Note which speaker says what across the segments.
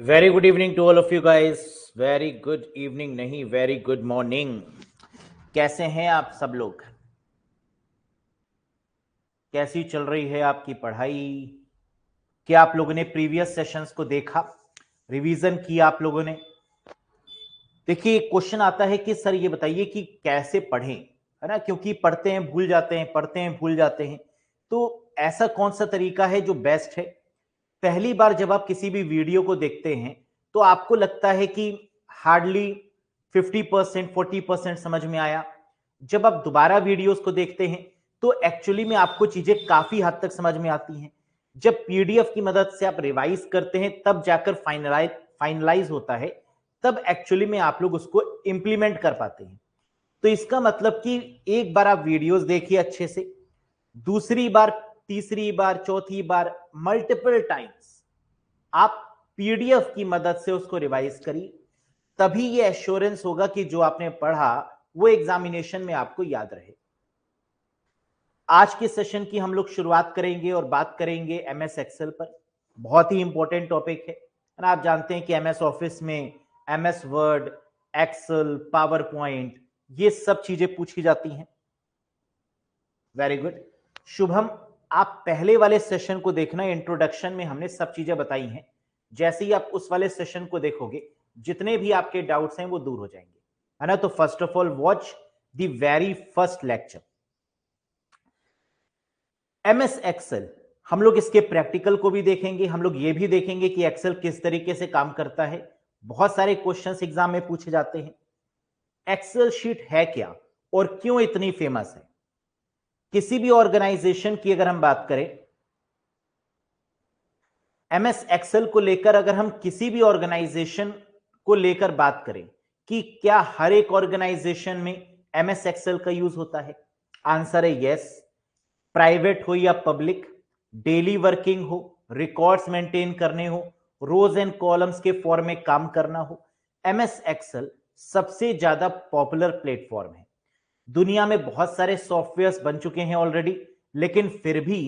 Speaker 1: Very good evening to all of you guys. Very good evening नहीं, very good morning. कैसे हैं आप सब लोग? कैसी चल रही है आपकी पढ़ाई? क्या आप लोगों ने प्रीवियस सेशंस को देखा, रिवीजन किया आप लोगों ने? देखिए, क्वेश्चन आता है कि सर ये बताइए कि कैसे पढ़ें, है ना? क्योंकि पढ़ते हैं भूल जाते हैं, पढ़ते हैं भूल जाते हैं। तो ऐसा कौन सा तरीका है जो बेस्ट है? पहली बार जब आप किसी भी वीडियो को देखते हैं तो आपको लगता है कि हार्डली 50% 40% समझ में आया। जब आप दोबारा वीडियोस को देखते हैं तो एक्चुअली में आपको चीजें काफी हद तक समझ में आती हैं। जब पीडीएफ की मदद से आप रिवाइज करते हैं तब जाकर फाइनलाइज होता है, तब एक्चुअली में आप लोग उसको इंप्लीमेंट कर पाते हैं। तो इसका मतलब कि एक बार आप वीडियोस देखिए अच्छे से, दूसरी बार, तीसरी बार, चौथी बार, मल्टीपल टाइम्स आप पीडीएफ की मदद से उसको रिवाइज करिए। तभी ये एश्योरेंस होगा कि जो आपने पढ़ा वो एग्जामिनेशन में आपको याद रहे। आज के सेशन की हम लोग शुरुआत करेंगे और बात करेंगे एमएस एक्सेल पर। बहुत ही इंपॉर्टेंट टॉपिक है ना? आप जानते हैं कि एमएस ऑफिस में MS Word, Excel, PowerPoint, ये सब चीजें पूछी जाती हैं। Very good. शुभम, आप पहले वाले सेशन को देखना, इंट्रोडक्शन में हमने सब चीजें बताई हैं। जैसे ही आप उस वाले सेशन को देखोगे, जितने भी आपके डाउट्स हैं वो दूर हो जाएंगे, है ना? तो first of all watch the very first lecture MS Excel. हम लोग इसके प्रैक्टिकल को भी देखेंगे, हम लोग ये भी देखेंगे कि एक्सेल किस तरीके से काम करता है। बहुत सारे क्वेश्चंस एग्जाम में पूछे जाते हैं। एक्सेल शीट है क्या और क्यों इतनी फेमस है? किसी भी ऑर्गेनाइजेशन की अगर हम बात करें, एमएस एक्सेल को लेकर अगर हम किसी भी ऑर्गेनाइजेशन को लेकर बात करें कि क्या हर एक ऑर्गेनाइजेशन में एमएस एक्सेल का यूज होता है, आंसर है यस। प्राइवेट हो या पब्लिक, डेली वर्किंग हो, रिकॉर्ड्स मेंटेन करने हो, रोज एंड कॉलम्स के फॉर्म में काम करना हो, एमएस एक्सेल सबसे ज्यादा पॉपुलर प्लेटफॉर्म है। दुनिया में बहुत सारे सॉफ्टवेयर्स बन चुके हैं ऑलरेडी, लेकिन फिर भी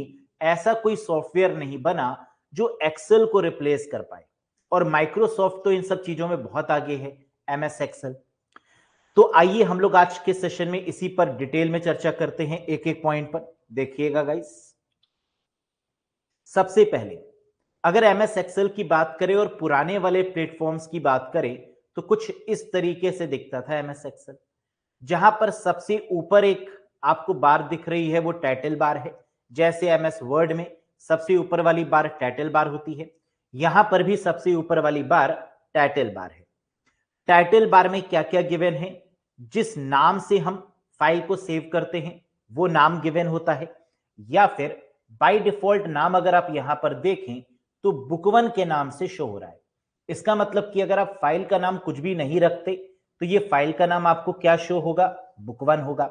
Speaker 1: ऐसा कोई सॉफ्टवेयर नहीं बना जो एक्सेल को रिप्लेस कर पाए। और माइक्रोसॉफ्ट तो इन सब चीजों में बहुत आगे है, एमएस एक्सेल। तो आइए हम लोग आज के सेशन में इसी पर डिटेल में चर्चा करते हैं, एक एक पॉइंट पर। देखिएगा गाइस, सबसे पहले अगर एमएस एक्सेल की बात करें और पुराने वाले प्लेटफॉर्म्स की बात करें तो कुछ इस तरीके से दिखता था एमएस एक्सेल। जहां पर सबसे ऊपर एक आपको बार दिख रही है वो टाइटल बार है। जैसे एमएस वर्ड में सबसे ऊपर वाली बार टाइटल बार होती है, यहां पर भी सबसे ऊपर वाली बार टाइटल बार है। टाइटल बार में क्या क्या गिवन है? जिस नाम से हम फाइल को सेव करते हैं वो नाम गिवन होता है, या फिर बाय डिफॉल्ट नाम अगर आप यहां पर देखें तो बुक वन के नाम से शो हो रहा है। इसका मतलब कि अगर आप फाइल का नाम कुछ भी नहीं रखते तो ये फाइल का नाम आपको क्या शो होगा? बुक वन होगा।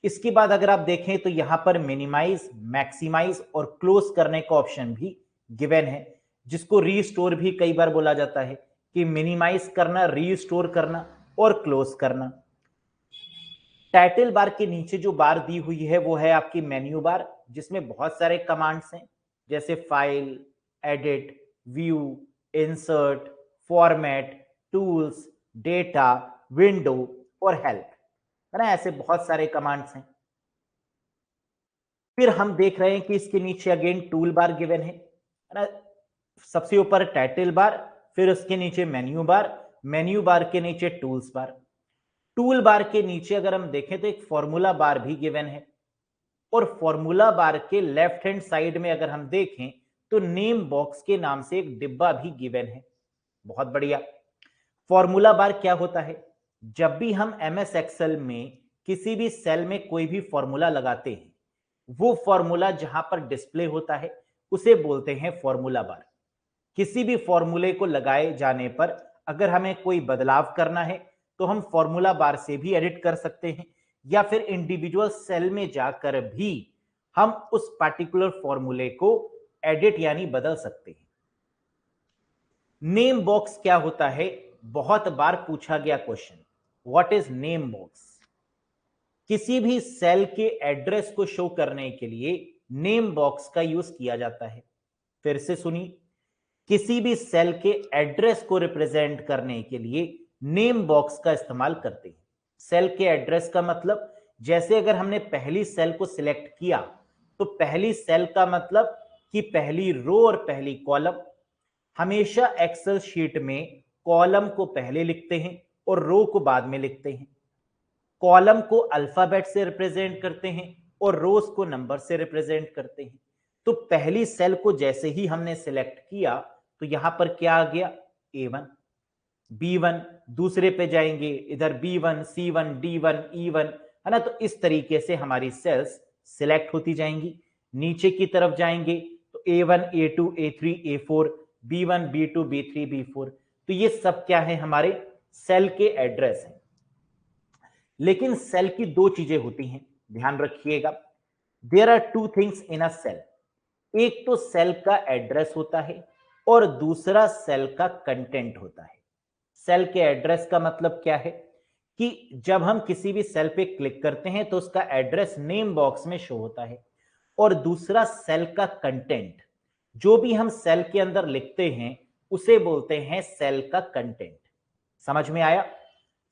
Speaker 1: इसके बाद अगर आप देखें तो यहां पर मिनिमाइज, मैक्सिमाइज और क्लोज करने का ऑप्शन भी गिवन है, जिसको रीस्टोर भी कई बार बोला जाता है कि मिनिमाइज करना, रीस्टोर करना और क्लोज करना। टाइटल बार के नीचे जो बार दी हुई है वो है आपकी मेन्यू बार, जिसमें बहुत सारे कमांड्स हैं, जैसे file, edit, view, insert, format, tools, data, window और हेल्प, है ना? ऐसे बहुत सारे कमांड्स हैं। फिर हम देख रहे हैं कि इसके नीचे अगेन टूल बार गिवन है ना? सबसे ऊपर टाइटल बार, फिर उसके नीचे मेन्यू बार, मेन्यू बार के नीचे टूल्स बार। टूल बार के नीचे अगर हम देखें तो एक फॉर्मूला बार भी गिवन है, और फॉर्मूला बार के लेफ्ट हैंड साइड में अगर हम देखें तो नेम बॉक्स के नाम से एक डिब्बा भी गिवन है। बहुत बढ़िया। फॉर्मूला बार क्या होता है? जब भी हम एमएस एक्सेल में किसी भी सेल में कोई भी फॉर्मूला लगाते हैं, वो फॉर्मूला जहां पर डिस्प्ले होता है उसे बोलते हैं फॉर्मूला बार। किसी भी फॉर्मूले को लगाए जाने पर अगर हमें कोई बदलाव करना है तो हम फॉर्मूला बार से भी एडिट कर सकते हैं, या फिर इंडिविजुअल सेल में जाकर भी हम उस पार्टिकुलर फॉर्मूले को एडिट यानी बदल सकते हैं। नेम बॉक्स क्या होता है? बहुत बार पूछा गया question, what is name box? किसी भी सेल के एड्रेस को शो करने के लिए नेम बॉक्स का यूज किया जाता है। फिर से सुनिए, किसी भी सेल के एड्रेस को रिप्रेजेंट करने के लिए नेम बॉक्स का इस्तेमाल करते हैं। सेल के एड्रेस का मतलब, जैसे अगर हमने पहली सेल को सिलेक्ट किया तो पहली सेल का मतलब कि पहली रो और पहली कॉलम। हमेशा एक्सेल शीट में कॉलम को पहले लिखते हैं और रो को बाद में लिखते हैं। कॉलम को अल्फाबेट से रिप्रेजेंट करते हैं और रोज को नंबर से रिप्रेजेंट करते हैं। तो पहली सेल को जैसे ही हमने सिलेक्ट किया तो यहां पर क्या आ गया, A1, B1, दूसरे पे जाएंगे इधर B1, C1, D1, E1, है ना। तो इस तरीके से हमारी सेल्स सिलेक्ट होती जाएंगी। नीचे की तरफ जाएंगे तो A1, A2, A3, A4, B1, B2, B3, B4। तो ये सब क्या है, हमारे सेल के एड्रेस हैं। लेकिन सेल की दो चीजें होती हैं, ध्यान रखिएगा। There are two things in a cell. एक तो सेल का एड्रेस होता है और दूसरा सेल का कंटेंट होता है। सेल के एड्रेस का मतलब क्या है कि जब हम किसी भी सेल पे क्लिक करते हैं तो उसका एड्रेस नेम बॉक्स में शो होता है। और दूसरा सेल का कंटेंट, जो भी हम सेल के अंदर लिखते हैं उसे बोलते हैं सेल का कंटेंट। समझ में आया?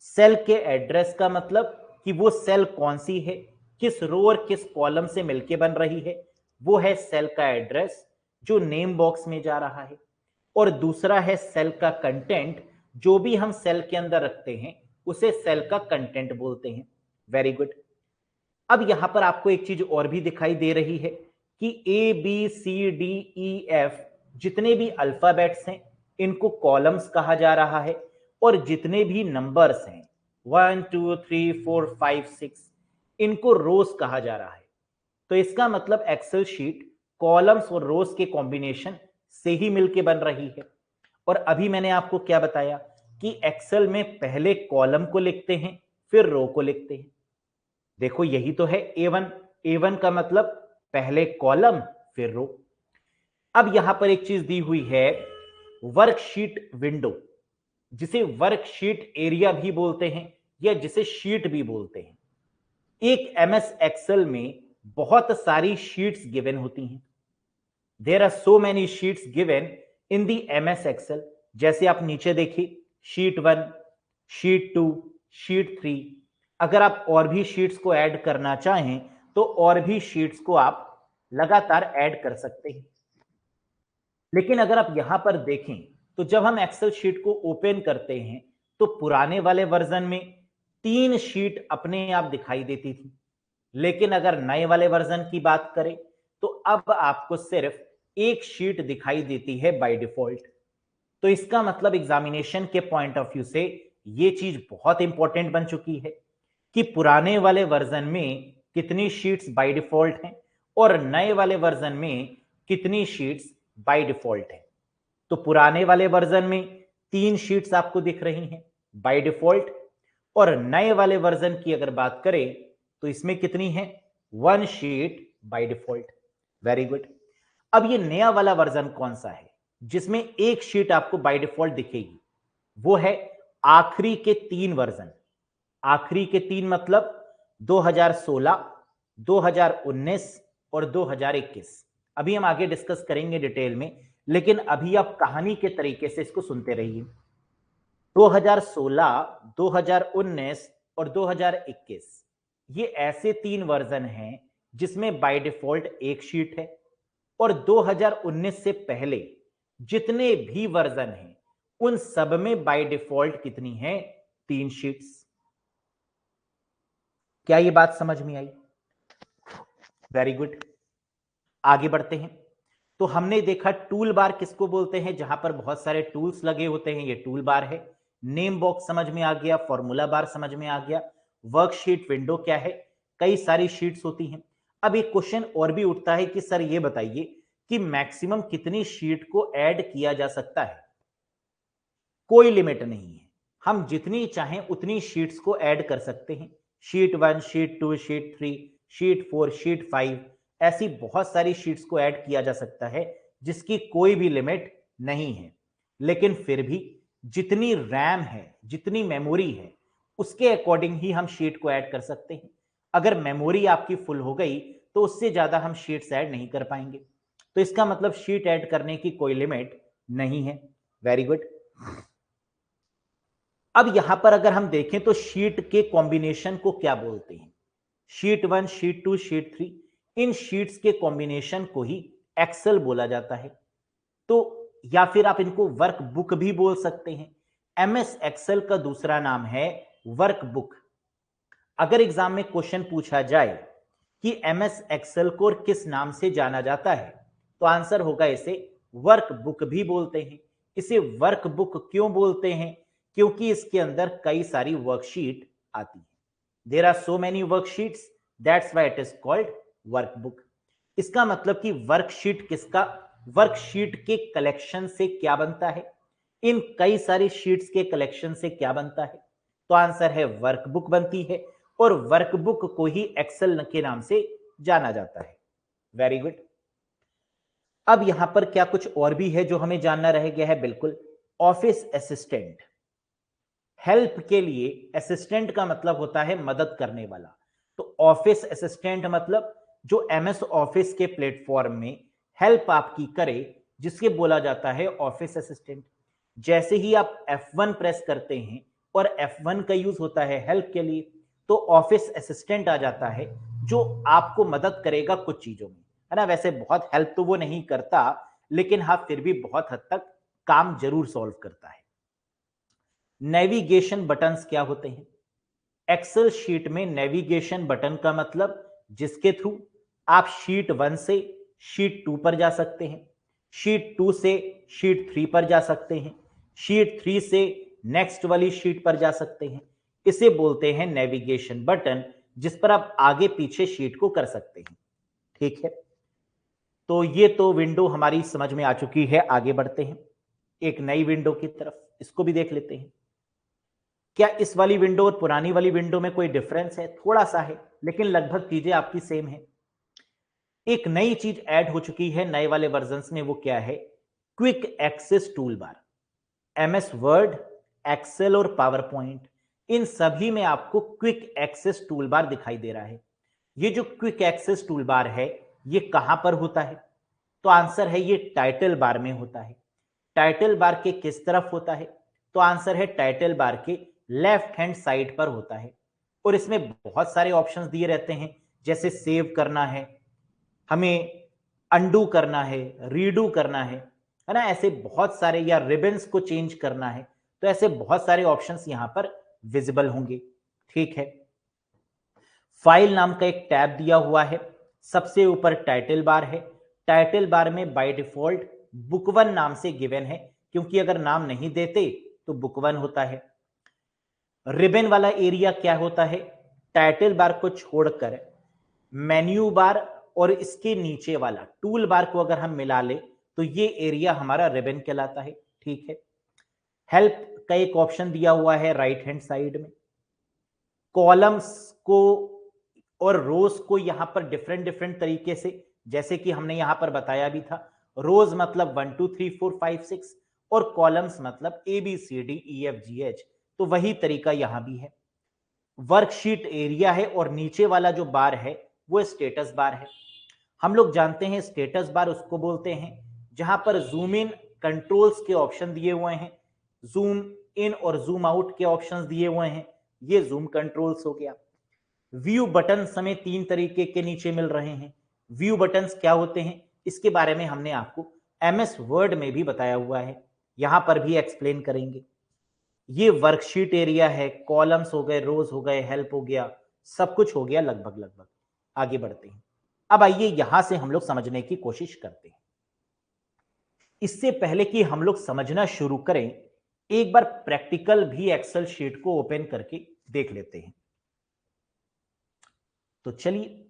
Speaker 1: सेल के एड्रेस का मतलब कि वो सेल कौन सी है, किस रो और किस कॉलम से मिलके बन रही है, वो है सेल का एड्रेस जो नेम बॉक्स में जा रहा है। और दूसरा है सेल का कंटेंट, जो भी हम सेल के अंदर रखते हैं उसे सेल का कंटेंट बोलते हैं। Very good. अब यहां पर आपको एक चीज और भी दिखाई दे रही है कि ABCDEF जितने भी अल्फाबेट्स हैं इनको कॉलम्स कहा जा रहा है, और जितने भी नंबर्स हैं 1 2 3 4 5 6 इनको रोज कहा जा रहा है। तो इसका मतलब एक्सेल शीट कॉलम्स और रोज के कॉम्बिनेशन से ही मिलके बन रही है। और अभी मैंने आपको क्या बताया कि एक्सेल में पहले कॉलम को लिखते हैं फिर रो को लिखते हैं। देखो यही तो है A1। A1 का मतलब पहले कॉलम फिर रो। अब यहां पर एक चीज दी हुई है, वर्कशीट विंडो, जिसे वर्कशीट एरिया भी बोलते हैं या जिसे शीट भी बोलते हैं। एक MS एक्सेल में बहुत सारी शीट्स गिवन होती हैं। There are so many sheets given in the MS Excel. जैसे आप नीचे देखिए, शीट 1, शीट 2, शीट 3। अगर आप और भी शीट्स को ऐड करना चाहें तो और भी शीट्स को आप लगातार ऐड कर सकते हैं। लेकिन अगर आप यहां पर देखें तो जब हम एक्सेल शीट को ओपन करते हैं तो पुराने वाले वर्जन में 3 शीट अपने आप दिखाई देती थी। लेकिन अगर नए वाले वर्जन की बात करें तो अब आपको सिर्फ एक शीट दिखाई देती है बाय डिफॉल्ट। तो इसका मतलब एग्जामिनेशन के पॉइंट ऑफ व्यू से ये चीज बहुत इंपॉर्टेंट बन चुकी है कि पुराने वाले वर्जन में कितनी शीट्स बाय डिफॉल्ट हैं और नए वाले वर्जन में कितनी शीट्स बाय डिफॉल्ट हैं। तो पुराने वाले वर्जन में 3 शीट्स आपको दिख रही हैं बाय डिफॉल्ट, और नए वाले वर्जन की अगर बात करें तो इसमें कितनी है, 1 sheet by default. Very good. अब ये नया वाला वर्जन कौन सा है जिसमें एक शीट आपको बाय डिफॉल्ट दिखेगी? वो है आखिरी के 3 वर्जन। आखिरी के 3 मतलब 2016, 2019 और 2021। अभी हम आगे डिस्कस करेंगे डिटेल में, लेकिन अभी आप कहानी के तरीके से इसको सुनते रहिए। 2016, 2019 और 2021 ये ऐसे 3 वर्जन हैं जिसमें बाय डिफॉल्ट एक शीट है। और 2019 से पहले जितने भी वर्जन हैं उन सब में बाय डिफॉल्ट कितनी है, 3 शीट्स। क्या ये बात समझ में आई? Very good. आगे बढ़ते हैं। तो हमने देखा टूल बार किसको बोलते हैं, जहां पर बहुत सारे टूल्स लगे होते हैं, ये टूल बार है। नेम बॉक्स समझ में आ गया, फॉर्मूला बार समझ में आ गया। वर्कशीट विंडो क्या है, कई सारी शीट्स होती हैं। अब एक क्वेश्चन और भी उठता है कि सर ये बताइए कि मैक्सिमम कितनी शीट को ऐड किया जा सकता है? कोई लिमिट नहीं है, हम जितनी चाहें उतनी शीट्स को ऐड कर सकते हैं। Sheet 1, sheet 2, sheet 3, sheet 4, sheet 5, ऐसी बहुत सारी शीट्स को ऐड किया जा सकता है जिसकी कोई भी लिमिट नहीं है। लेकिन फिर भी जितनी रैम है, जितनी मेमोरी है, उसके अकॉर्डिंग ही हम शीट को ऐड कर सकते हैं। अगर मेमोरी आपकी फुल हो गई तो उससे ज्यादा हम शीट्स ऐड नहीं कर पाएंगे। तो इसका मतलब शीट ऐड करने की कोई लिमिट नहीं है। Very good. अब यहां पर अगर हम देखें तो शीट के कॉम्बिनेशन को क्या बोलते हैं? शीट 1, शीट 2, शीट 3, इन शीट्स के कॉम्बिनेशन को ही एक्सेल बोला जाता है। तो या फिर आप इनको वर्क बुक भी बोल सकते हैं। एमएस एक्सेल का दूसरा नाम है वर्क बुक। अगर एग्जाम में क्वेश्चन पूछा जाए कि एमएस एक्सेल को किस नाम से जाना जाता है, तो आंसर होगा इसे वर्क बुक भी बोलते हैं। इसे वर्क बुक क्यों बोलते हैं? क्योंकि इसके अंदर कई सारी वर्कशीट आती है। There are so many worksheets, that's why it is called workbook. इसका मतलब कि वर्कशीट किसका? वर्कशीट के कलेक्शन से क्या बनता है? इन कई सारी शीट्स के कलेक्शन से क्या बनता है? तो आंसर है वर्कबुक बनती है, और वर्कबुक को ही एक्सेल के नाम से जाना जाता है। Very good. अब यहां पर क्या कुछ और भी है जो हमें जानना रह गया है? बिल्कुल। ऑफिस असिस्टेंट, हेल्प के लिए असिस्टेंट का मतलब होता है मदद करने वाला। तो ऑफिस असिस्टेंट मतलब जो एमएस ऑफिस के प्लेटफॉर्म में हेल्प आपकी करे, जिसके बोला जाता है ऑफिस असिस्टेंट। जैसे ही आप F1 प्रेस करते हैं और F1 का यूज होता है हेल्प के लिए, तो ऑफिस असिस्टेंट आ जाता है जो आपको मदद करेगा कुछ चीजों में, है ना। वैसे बहुत हेल्प तो वो नहीं करता, लेकिन हाँ फिर भी बहुत हद तक काम जरूर सॉल्व करता है। नेविगेशन बटन्स क्या होते हैं? एक्सेल शीट में नेविगेशन बटन का मतलब जिसके थ्रू आप शीट 1 से शीट 2 पर जा सकते हैं, शीट 2 से शीट 3 पर जा सकते हैं, शीट 3 से नेक्स्ट वाली शीट पर जा सकते हैं। इसे बोलते हैं नेविगेशन बटन, जिस पर आप आगे पीछे शीट को कर सकते हैं। ठीक है, तो ये तो विंडो हमारी समझ में आ चुकी है। आगे बढ़ते हैं एक नई विंडो की तरफ, इसको भी देख लेते हैं। क्या इस वाली विंडो और पुरानी वाली विंडो में कोई डिफरेंस है? थोड़ा सा है, लेकिन लगभग चीजें आपकी सेम है। एक नई चीज ऐड हो चुकी है नए वाले वर्जन्स में, वो क्या है? Quick access tool bar. MS Word, Excel और पावर पॉइंट, इन सभी में आपको क्विक एक्सेस टूल बार दिखाई दे रहा है। ये जो क्विक एक्सेस टूल बार है, ये कहां पर होता है? तो आंसर है ये टाइटल बार में होता है। टाइटल बार के किस तरफ होता है? तो आंसर है टाइटल बार के लेफ्ट हैंड साइड पर होता है। और इसमें बहुत सारे ऑप्शंस दिए रहते हैं, जैसे सेव करना है, हमें अंडू करना है, रीडू करना है ना। ऐसे बहुत सारे, या रिबन्स को चेंज करना है, तो ऐसे बहुत सारे ऑप्शंस यहां पर विजिबल होंगे। ठीक है, फाइल नाम का एक टैब दिया हुआ है, सबसे ऊपर टाइटल बार है। टाइटल बार में बाय डिफॉल्ट बुक 1 नाम से गिवन है, क्योंकि अगर नाम नहीं देते तो बुक 1 होता है। रिबन वाला एरिया क्या होता है? टाइटल बार को छोड़कर मेन्यू बार और इसके नीचे वाला टूल बार को अगर हम मिला ले, तो ये एरिया हमारा रिबन कहलाता है। ठीक है, हेल्प का एक ऑप्शन दिया हुआ है राइट हैंड साइड में। कॉलम्स को और रोज को यहां पर डिफरेंट डिफरेंट तरीके से, जैसे कि हमने यहां पर बताया भी था, रोज मतलब 1 2 3 4 5 6, और कॉलम्स मतलब ABCDEFGH, तो वही तरीका यहां भी है। वर्कशीट एरिया है, और नीचे वाला जो बार है वो स्टेटस बार है। हम लोग जानते हैं स्टेटस बार उसको बोलते हैं जहां पर जूम इन कंट्रोल्स के ऑप्शन दिए हुए हैं, जूम इन और जूम आउट के ऑप्शंस दिए हुए हैं, ये जूम कंट्रोल्स हो गया। व्यू बटन हमें 3 तरीके के नीचे मिल रहे हैं। व्यू बटन्स क्या होते हैं, इसके बारे में हमने आपको एमएस वर्ड में भी बताया हुआ है, यहां पर भी एक्सप्लेन करेंगे। ये वर्कशीट एरिया है, कॉलम्स हो गए, रोज हो गए, हेल्प हो गया, सब कुछ हो गया लगभग लगभग। आगे बढ़ते हैं। अब आइए यहां से हम लोग समझने की कोशिश करते हैं। इससे पहले कि हम लोग समझना शुरू करें, एक बार प्रैक्टिकल भी एक्सेल शीट को ओपन करके देख लेते हैं। तो चलिए,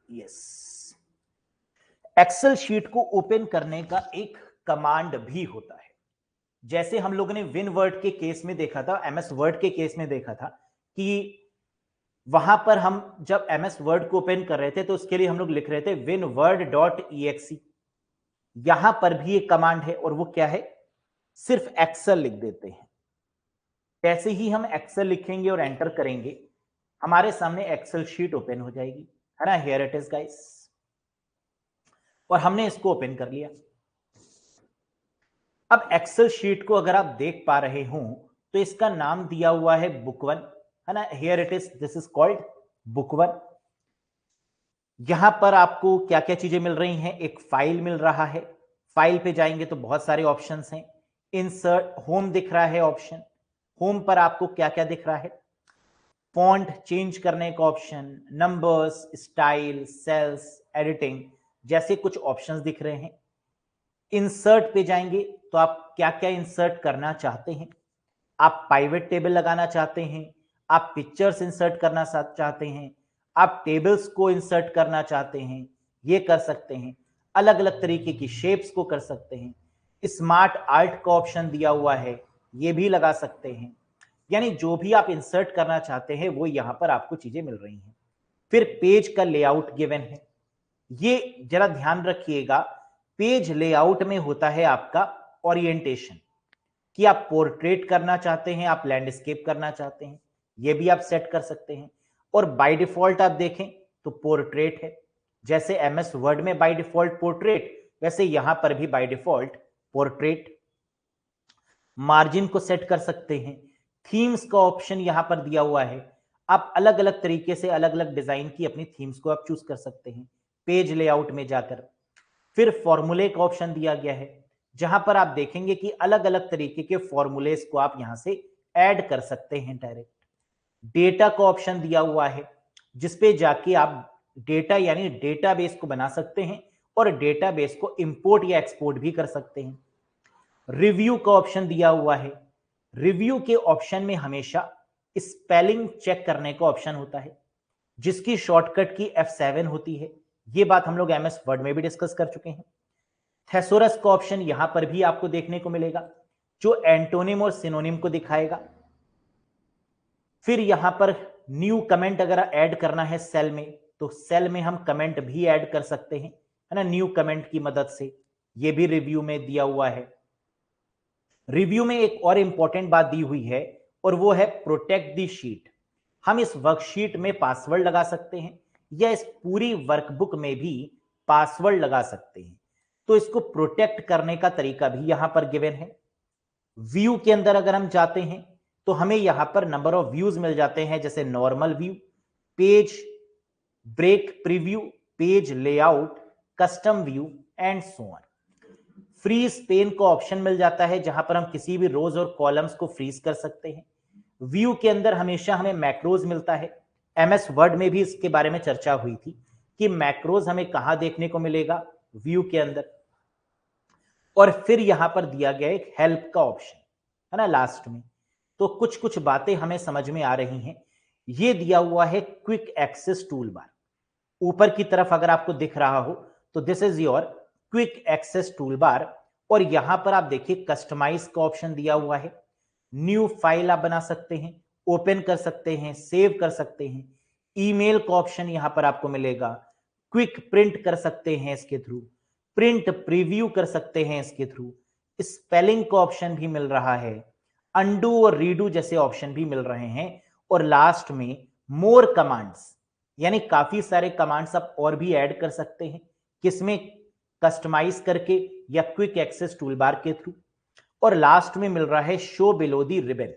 Speaker 1: यस, एक्सेल शीट को ओपन करने का एक कमांड भी होता है। जैसे हम लोगों ने विन वर्ड के केस में देखा था, एमएस वर्ड के केस में देखा था कि वहां पर हम जब एमएस वर्ड को ओपन कर रहे थे, तो उसके लिए हम लोग लिख रहे थे winword.exe। यहां पर भी एक कमांड है, और वो क्या है? सिर्फ एक्सेल लिख देते हैं। जैसे ही हम एक्सेल लिखेंगे और एंटर करेंगे, हमारे सामने एक्सेल शीट ओपन हो जाएगी। है ना, हियर इट इज गाइस, और हमने इसको ओपन कर लिया। अब एक्सेल शीट को अगर आप देख पा रहे हो तो इसका नाम दिया हुआ है बुक 1, है ना, here it is, this is called book 1। यहां पर आपको क्या क्या चीजें मिल रही हैं, एक फाइल मिल रहा है, फाइल पे जाएंगे तो बहुत सारे ऑप्शंस हैं। इंसर्ट होम दिख रहा है ऑप्शन, होम पर आपको क्या क्या दिख रहा है, फॉन्ट चेंज करने का option, numbers, style, cells, editing जैसे कुछ ऑप्शंस दिख रहे हैं। इंसर्ट पे जाएंगे तो आप क्या क्या इंसर्ट करना चाहते हैं, आप पाइवेट टेबल लगाना चाहते हैं, आप पिक्चर्स इंसर्ट करना चाहते हैं, आप टेबल्स को इंसर्ट करना चाहते हैं, ये कर सकते हैं। अलग अलग तरीके की शेप्स को कर सकते हैं। स्मार्ट आर्ट का ऑप्शन दिया हुआ है, ये भी लगा सकते हैं। यानी जो भी आप इंसर्ट करना चाहते हैं वो यहां पर आपको चीजें मिल रही हैं। फिर पेज का लेआउट गिवन है, ये जरा ध्यान रखिएगा, पेज लेआउट में होता है आपका ओरिएंटेशन, कि आप पोर्ट्रेट करना चाहते हैं, आप लैंडस्केप करना चाहते हैं, ये भी आप सेट कर सकते हैं। और बाय डिफॉल्ट आप देखें तो पोर्ट्रेट है, जैसे एमएस वर्ड में बाय डिफॉल्ट पोर्ट्रेट, वैसे यहां पर भी बाय डिफॉल्ट पोर्ट्रेट। मार्जिन को सेट कर सकते हैं, थीम्स का ऑप्शन यहां पर दिया हुआ है, आप अलग अलग तरीके से अलग अलग डिजाइन की अपनी थीम्स को आप चूज कर सकते हैं पेज लेआउट में जाकर। फिर फॉर्मूले का ऑप्शन दिया गया है, जहां पर आप देखेंगे कि अलग अलग तरीके के फॉर्मूलेस को आप यहां से ऐड कर सकते हैं डायरेक्ट। डेटा का ऑप्शन दिया हुआ है, जिसपे जाके आप डेटा यानी डेटाबेस को बना सकते हैं और डेटाबेस को इंपोर्ट या एक्सपोर्ट भी कर सकते हैं। रिव्यू का ऑप्शन दिया हुआ है, रिव्यू के ऑप्शन में हमेशा स्पेलिंग चेक करने का ऑप्शन होता है, जिसकी शॉर्टकट की F7 होती है। ये बात हम लोग एमएस वर्ड में भी डिस्कस कर चुके हैं। थेसोरस का ऑप्शन यहां पर भी आपको देखने को मिलेगा, जो एंटोनिम और सिनोनिम को दिखाएगा। फिर यहां पर न्यू कमेंट अगर ऐड करना है सेल में, तो सेल में हम कमेंट भी ऐड कर सकते हैं, है ना, न्यू कमेंट की मदद से। ये भी रिव्यू में दिया हुआ है। रिव्यू में एक और इंपॉर्टेंट बात दी हुई है, और वो है प्रोटेक्ट दी शीट। हम इस वर्कशीट में पासवर्ड लगा सकते हैं, या इस पूरी वर्कबुक में भी पासवर्ड लगा सकते हैं। तो इसको प्रोटेक्ट करने का तरीका भी यहां पर गिवन है। व्यू के अंदर अगर हम जाते हैं तो हमें यहां पर नंबर ऑफ व्यूज मिल जाते हैं, जैसे normal view, page break preview, page layout, custom view and so on. Freeze pane का ऑप्शन मिल जाता है, जहां पर हम किसी भी रोज और कॉलम्स को फ्रीज कर सकते हैं। व्यू के अंदर हमेशा हमें मैक्रोज मिलता है, एमएस वर्ड में भी इसके बारे में चर्चा हुई थी कि मैक्रोज हमें कहां देखने को मिलेगा, व्यू के अंदर। और फिर यहां पर दिया गया एक हेल्प का ऑप्शन, है ना, लास्ट में। तो कुछ कुछ बातें हमें समझ में आ रही हैं। ये दिया हुआ है क्विक एक्सेस टूल बार, ऊपर की तरफ अगर आपको दिख रहा हो तो this is your quick access tool bar. और यहां पर आप देखिए कस्टमाइज का ऑप्शन दिया हुआ है, न्यू फाइल आप बना सकते हैं, ओपन कर सकते हैं, सेव कर सकते हैं। ईमेल का ऑप्शन यहां पर आपको मिलेगा, क्विक प्रिंट कर सकते हैं इसके थ्रू, प्रिंट प्रीव्यू कर सकते हैं इसके थ्रू, स्पेलिंग का ऑप्शन भी मिल रहा है, अंडू और रीडू जैसे ऑप्शन भी मिल रहे हैं। और लास्ट में मोर कमांड्स, यानी काफी सारे कमांड्स आप और भी ऐड कर सकते हैं, किसमें, कस्टमाइज करके या क्विक एक्सेस टूलबार के थ्रू। और लास्ट में मिल रहा है शो बिलो दी रिबन,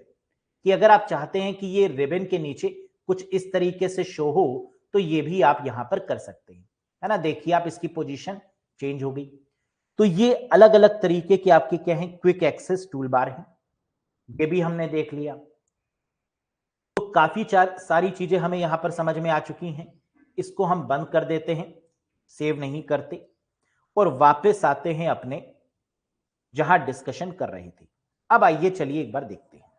Speaker 1: कि अगर आप चाहते हैं कि ये रिबन के नीचे कुछ इस तरीके से शो हो तो ये भी आप यहां पर कर सकते हैं, है ना। देखिए आप इसकी पोजीशन चेंज हो गई। तो ये अलग अलग तरीके के आपके क्या हैं, क्विक एक्सेस टूलबार हैं, ये भी हमने देख लिया। तो काफी सारी चीजें हमें यहां पर समझ में आ चुकी हैं। इसको हम बंद कर देते हैं, सेव नहीं करते, और वापस आते हैं अपने जहां डिस्कशन कर रहे थे। अब आइए चलिए एक बार देखते हैं।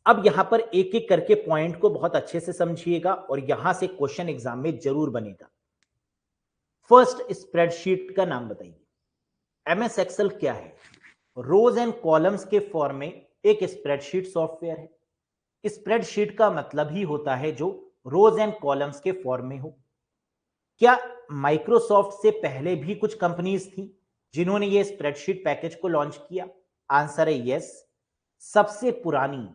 Speaker 1: अब यहां पर एक एक करके पॉइंट को बहुत अच्छे से समझिएगा, और यहां से क्वेश्चन एग्जाम में जरूर बनेगा। फर्स्ट, स्प्रेडशीट का नाम बताइए। एमएस एक्सेल क्या है? रोज एंड कॉलम्स के फॉर्म में एक स्प्रेडशीट सॉफ्टवेयर है। स्प्रेडशीट का मतलब ही होता है जो रोज एंड कॉलम्स के फॉर्म में हो। क्या माइक्रोसॉफ्ट से पहले भी कुछ कंपनीज थी जिन्होंने ये स्प्रेडशीट पैकेज को लॉन्च किया? आंसर है यस। सबसे पुरानी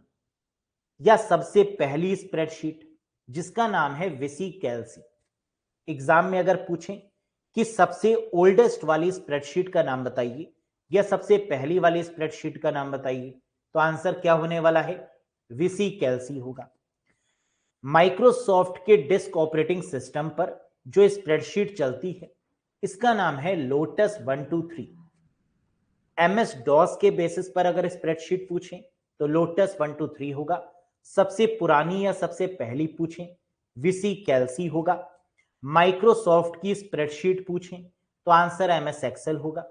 Speaker 1: या सबसे पहली स्प्रेडशीट जिसका नाम है विसी कैल्सी। एग्जाम में अगर पूछें कि सबसे ओल्डेस्ट वाली स्प्रेडशीट का नाम बताइए या सबसे पहली वाली स्प्रेडशीट का नाम बताइए, तो आंसर क्या होने वाला है? विसी कैल्सी होगा। माइक्रोसॉफ्ट के डिस्क ऑपरेटिंग सिस्टम पर जो स्प्रेडशीट चलती है इसका नाम है लोटस 123। एमएस डॉस के बेसिस पर अगर स्प्रेडशीट पूछें तो लोटस 123 होगा। सबसे पुरानी या सबसे पहली पूछें विसी कैल्सी होगा। माइक्रोसॉफ्ट की स्प्रेडशीट पूछें तो आंसर एमएस एक्सेल होगा।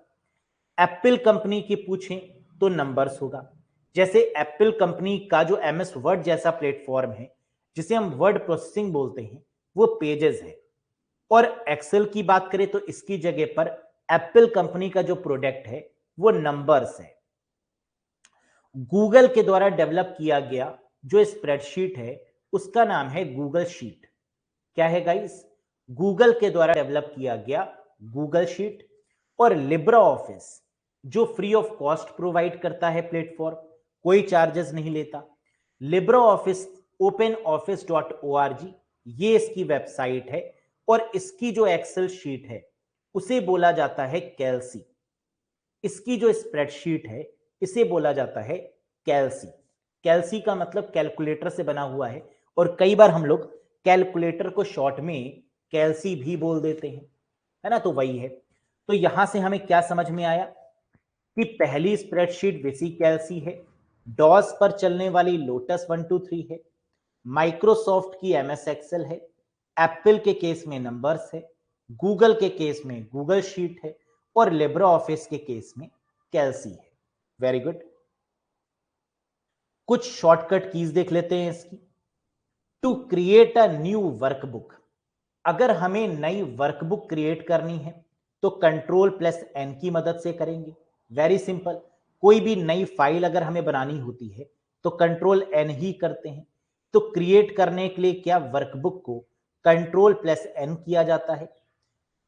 Speaker 1: एप्पल कंपनी की पूछें तो नंबर्स होगा। जैसे एप्पल कंपनी का जो एमएस वर्ड जैसा प्लेटफॉर्म है जिसे हम वर्ड प्रोसेसिंग बोलते हैं वो पेजेस है, और एक्सेल की बात करें तो इसकी जगह पर एप्पल कंपनी का जो प्रोडक्ट है वो नंबर्स है। गूगल के द्वारा डेवलप किया गया जो स्प्रेडशीट है उसका नाम है गूगल शीट। क्या है गाइस? गूगल के द्वारा डेवलप किया गया गूगल शीट। और लिब्रा ऑफिस जो फ्री ऑफ कॉस्ट प्रोवाइड करता है प्लेटफॉर्म, कोई चार्जेस नहीं लेता। लिब्रा ऑफिस openoffice.org ये इसकी वेबसाइट है, और इसकी जो एक्सेल शीट है उसे बोला जाता है कैल्सी। इसकी जो स्प्रेडशीट है इसे बोला जाता है कैल्सी। कैल्सी का मतलब कैलकुलेटर से बना हुआ है, और कई बार हम लोग कैलकुलेटर को शॉर्ट में कैल्सी भी बोल देते हैं, है ना? तो वही है। तो यहां से हमें क्या समझ में आया कि पहली स्प्रेडशीट विसी कैल्सी है, डॉस पर चलने वाली लोटस 123 है, माइक्रोसॉफ्ट की एमएस एक्सेल है, एप्पल के केस में नंबर्स है, गूगल के केस में गूगल शीट है, और लिब्रा ऑफिस के केस में कैल्सी है। Very good. कुछ शॉर्टकट कीज देख लेते हैं इसकी। To create a new workbook, अगर हमें नई वर्कबुक क्रिएट करनी है तो कंट्रोल प्लस एन की मदद से करेंगे। Very simple. कोई भी नई फाइल अगर हमें बनानी होती है तो कंट्रोल एन ही करते हैं। तो क्रिएट करने के लिए क्या वर्कबुक को कंट्रोल प्लस एन किया जाता है।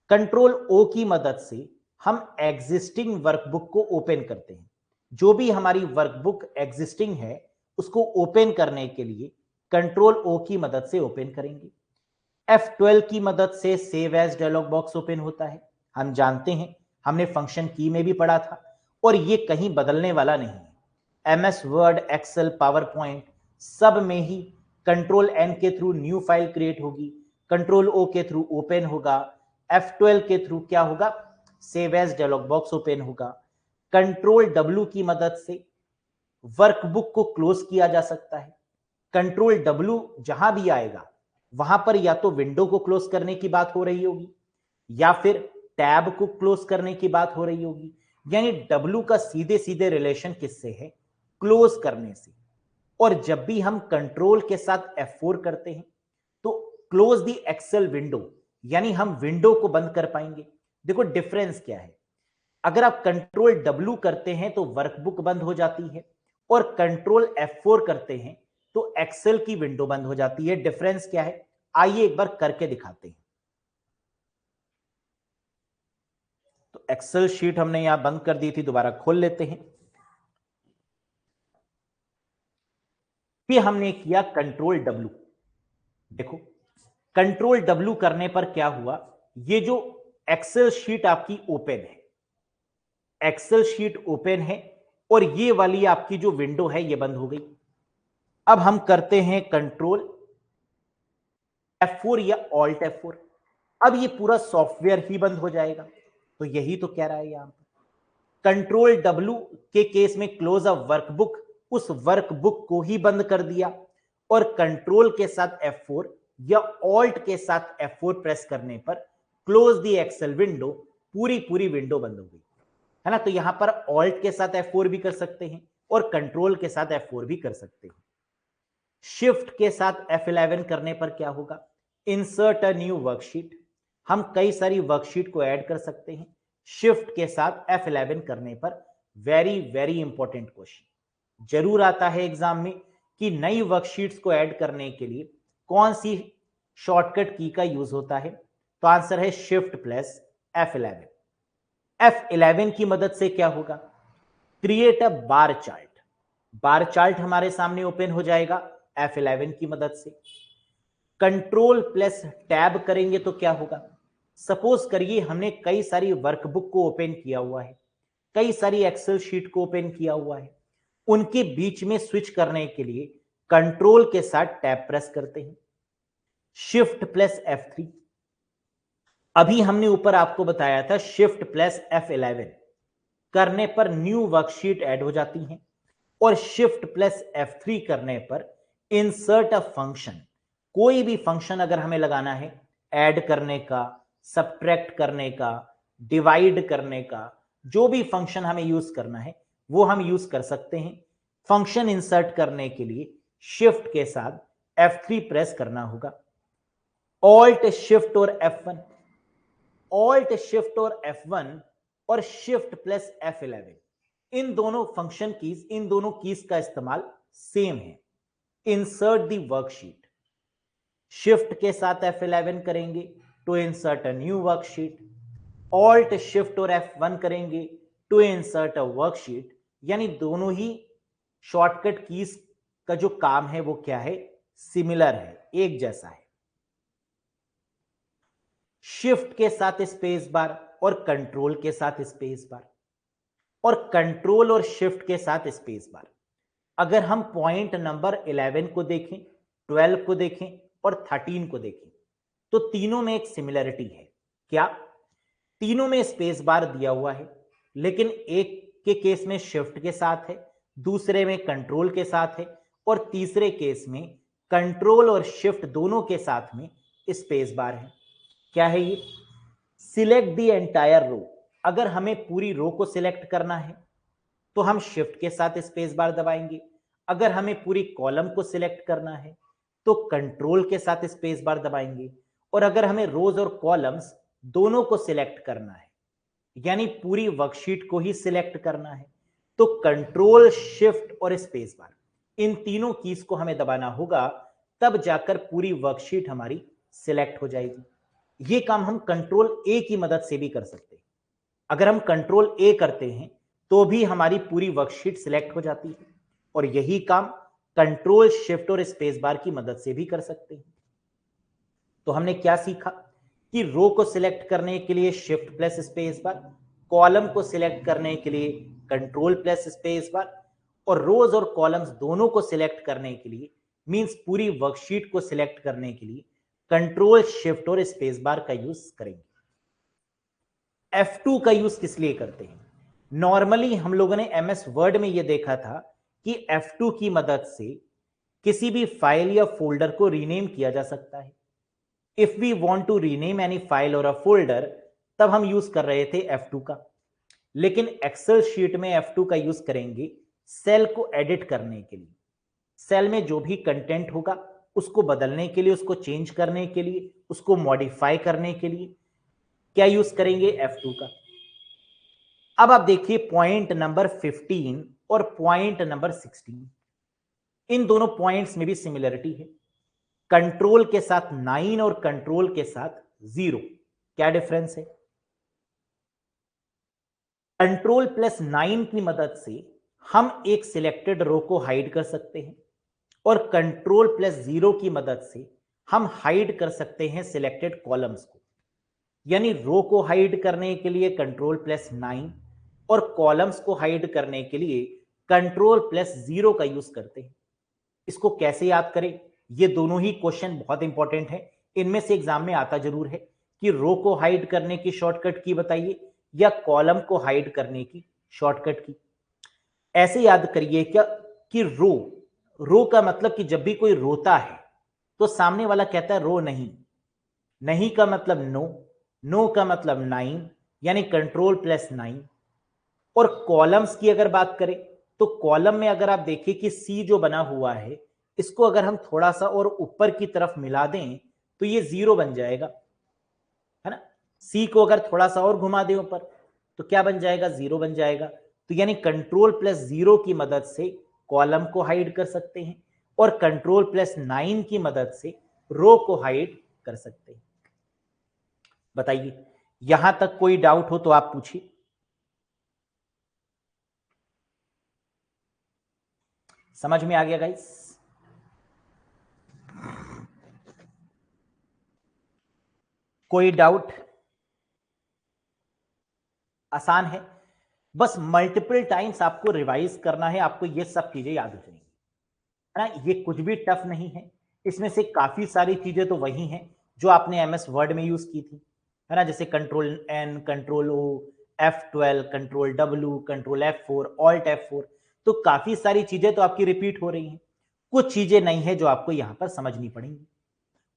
Speaker 1: कंट्रोल ओ की मदद से हम एग्जिस्टिंग वर्कबुक को ओपन करते हैं। जो भी हमारी वर्कबुक एग्जिस्टिंग है उसको ओपन करने के लिए कंट्रोल ओ की मदद से ओपन करेंगे। F12 की मदद से save as dialog box open होता है, हम जानते हैं, हमने फंक्शन की में भी पढ़ा था, और ये कहीं बदलने वाला नहीं है। MS Word, Excel, PowerPoint सब में ही कंट्रोल एन के थ्रू न्यू फाइल क्रिएट होगी, कंट्रोल ओ के थ्रू ओपन होगा, F12 के थ्रू क्या होगा? Save as dialog box open होगा। कंट्रोल डब्ल्यू की मदद से वर्कबुक को क्लोज किया जा सकता है। कंट्रोल डब्ल्यू जहां भी आएगा वहां पर या तो विंडो को क्लोज करने की बात हो रही होगी या फिर टैब को क्लोज करने की बात हो रही होगी। यानी डब्ल्यू का सीधे सीधे रिलेशन किससे है? क्लोज करने से। और जब भी हम कंट्रोल के साथ F4 करते हैं तो क्लोज दी एक्सेल विंडो, यानी हम विंडो को बंद कर पाएंगे। देखो डिफरेंस क्या है, अगर आप कंट्रोल डब्ल्यू करते हैं तो वर्कबुक बंद हो जाती है, और कंट्रोल F4 करते हैं तो एक्सेल की विंडो बंद हो जाती है। डिफरेंस क्या है? आइए एक बार करके दिखाते हैं। तो एक्सेल शीट हमने यहां बंद कर दी थी, दोबारा खोल लेते हैं। फिर हमने किया कंट्रोल डब्ल्यू। देखो कंट्रोल डब्ल्यू करने पर क्या हुआ, ये जो एक्सेल शीट आपकी ओपन है, एक्सेल शीट ओपन है, और ये वाली आपकी जो विंडो है ये बंद हो गई। अब हम करते हैं कंट्रोल F4 या ऑल्ट F4, अब ये पूरा सॉफ्टवेयर ही बंद हो जाएगा। तो यही तो कह रहा है यहां पर। कंट्रोल डब्ल्यू के केस में क्लोज अ वर्कबुक, उस वर्कबुक को ही बंद कर दिया, और कंट्रोल के साथ F4 या ऑल्ट के साथ F4 प्रेस करने पर क्लोज दी एक्सेल विंडो, पूरी पूरी विंडो बंद हो गई, है ना? तो यहां पर ऑल्ट के साथ F4 भी कर सकते हैं और कंट्रोल के साथ F4 भी कर सकते हैं। शिफ्ट के साथ F11 करने पर क्या होगा? इंसर्ट अ न्यू वर्कशीट, हम कई सारी वर्कशीट को ऐड कर सकते हैं शिफ्ट के साथ F11 करने पर। वेरी वेरी इंपॉर्टेंट क्वेश्चन जरूर आता है एग्जाम में कि नई वर्कशीट्स को ऐड करने के लिए कौन सी शॉर्टकट की का यूज होता है। तो आंसर है शिफ्ट प्लस F11। F11 की मदद से क्या होगा? Create a bar chart, bar chart हमारे सामने ओपन हो जाएगा F11 की मदद से। कंट्रोल प्लस टैब करेंगे तो क्या होगा? सपोज करिए हमने कई सारी वर्कबुक को ओपन किया हुआ है, कई सारी एक्सेल शीट को ओपन किया हुआ है, उनके बीच में स्विच करने के लिए कंट्रोल के साथ टैब प्रेस करते हैं, शिफ्ट प्लस F3। अभी हमने ऊपर आपको बताया था शिफ्ट प्लस F11 करने पर न्यू वर्कशीट ऐड हो जाती है, और शिफ्ट प्लस F3 करने पर इंसर्ट अ फंक्शन, कोई भी फंक्शन अगर हमें लगाना है, ऐड करने का, सब्ट्रैक्ट करने का, डिवाइड करने का, जो भी फंक्शन हमें यूज करना है वो हम यूज कर सकते हैं। फंक्शन इंसर्ट करने के लिए शिफ्ट के साथ F3 प्रेस करना होगा, ऑल्ट शिफ्ट और F1, ऑल्ट शिफ्ट और F1 और शिफ्ट प्लस F11, इन दोनों फंक्शन कीज, इन दोनों कीज का इस्तेमाल सेम है। इंसर्ट दी वर्कशीट, शिफ्ट के साथ F11 करेंगे to insert a new worksheet, alt shift और F1 करेंगे टू इंसर्ट अ वर्कशीट, यानी दोनों ही शॉर्टकट कीज का जो काम है वो क्या है? सिमिलर है, एक जैसा है। शिफ्ट के साथ स्पेस बार और कंट्रोल के साथ स्पेस बार, और कंट्रोल और शिफ्ट के साथ स्पेस बार। अगर हम पॉइंट नंबर 11 को देखें, 12 को देखें और 13 को देखें तो तीनों में एक सिमिलरिटी है। क्या? तीनों में स्पेस बार दिया हुआ है, लेकिन एक के केस में शिफ्ट के साथ है, दूसरे में कंट्रोल के साथ है, और तीसरे केस में कंट्रोल और शिफ्ट दोनों के साथ में स्पेस बार है। क्या है ये? सिलेक्ट द एंटायर रो, अगर हमें पूरी रो को सिलेक्ट करना है तो हम शिफ्ट के साथ स्पेस बार दबाएंगे, अगर हमें पूरी कॉलम को सिलेक्ट करना है तो कंट्रोल के साथ स्पेस बार दबाएंगे, और अगर हमें रोज और कॉलम्स दोनों को सिलेक्ट करना है, यानी पूरी वर्कशीट को ही सिलेक्ट करना है, तो कंट्रोल शिफ्ट और स्पेस बार, इन तीनों कीज को हमें दबाना होगा, तब जाकर पूरी वर्कशीट हमारी सिलेक्ट हो जाएगी। ये काम हम कंट्रोल ए की मदद से भी कर सकते हैं। अगर हम कंट्रोल ए करते हैं तो भी हमारी पूरी वर्कशीट सिलेक्ट हो जाती है, और यही काम कंट्रोल शिफ्ट और स्पेस बार की मदद से भी कर सकते हैं। तो हमने क्या सीखा कि रो को सिलेक्ट करने के लिए shift plus space bar, column को सिलेक्ट करने के लिए कंट्रोल प्लस स्पेस बार, और रोज और कॉलम्स दोनों को सिलेक्ट करने के लिए, मींस पूरी वर्कशीट को सिलेक्ट करने के लिए कंट्रोल शिफ्ट और स्पेस बार का यूज करेंगे। F2 का यूज किस लिए करते हैं? नॉर्मली हम लोगों ने MS वर्ड में यह देखा था कि F2 की मदद से किसी भी फाइल या फोल्डर को रीनेम किया जा सकता है। If we want to rename any file और अ फोल्डर, तब हम यूज कर रहे थे F2 का। लेकिन एक्सेल शीट में F2 का यूज करेंगे सेल को एडिट करने के लिए, सेल में जो भी कंटेंट होगा उसको बदलने के लिए, उसको चेंज करने के लिए, उसको मॉडिफाई करने के लिए क्या यूज करेंगे? F2 का। अब आप देखिए पॉइंट नंबर 15 और पॉइंट नंबर 16, इन दोनों पॉइंट्स में भी सिमिलरिटी है। कंट्रोल के साथ 9 और कंट्रोल के साथ 0, क्या डिफरेंस है? कंट्रोल प्लस 9 की मदद से हम एक सिलेक्टेड रो को हाइड कर सकते हैं, और कंट्रोल प्लस 0 की मदद से हम हाइड कर सकते हैं सिलेक्टेड कॉलम्स को। यानी रो को हाइड करने के लिए कंट्रोल प्लस 9 और कॉलम्स को हाइड करने के लिए कंट्रोल प्लस 0 का यूज करते हैं। इसको कैसे याद करें? ये दोनों ही क्वेश्चन बहुत इंपॉर्टेंट है, इनमें से एग्जाम में आता जरूर है कि रो को हाइड करने की शॉर्टकट की बताइए या कॉलम को हाइड करने की शॉर्टकट की। ऐसे याद करिए क्या कि रो, रो का मतलब कि जब भी कोई रोता है तो सामने वाला कहता है रो नहीं, नहीं का मतलब नो, नो का मतलब 9, यानी कंट्रोल प्लस 9। और कॉलम्स की अगर बात करें तो कॉलम में अगर आप देखिए कि सी जो बना हुआ है, इसको अगर हम थोड़ा सा और ऊपर की तरफ मिला दें तो ये 0 बन जाएगा, है ना। सी को अगर थोड़ा सा और घुमा दें ऊपर तो क्या बन जाएगा? 0 बन जाएगा। तो यानी कंट्रोल प्लस 0 की मदद से कॉलम को हाइड कर सकते हैं, और कंट्रोल प्लस 9 की मदद से रो को हाइड कर सकते हैं। बताइए, यहां तक कोई डाउट हो तो आप पूछिए। समझ में आ गया गाइस? कोई डाउट? आसान है, बस मल्टीपल टाइम्स आपको रिवाइज करना है, आपको ये सब चीजें याद हो जाएंगी, है ना। ये कुछ भी टफ नहीं है, इसमें से काफी सारी चीजें तो वही हैं जो आपने एमएस वर्ड में यूज की थी, है ना, जैसे control N, control O, F12, control W, control F4, alt F4। तो काफी सारी चीजें तो आपकी रिपीट हो रही हैं, कुछ चीजें नहीं है जो आपको यहां पर समझनी पड़ेंगी।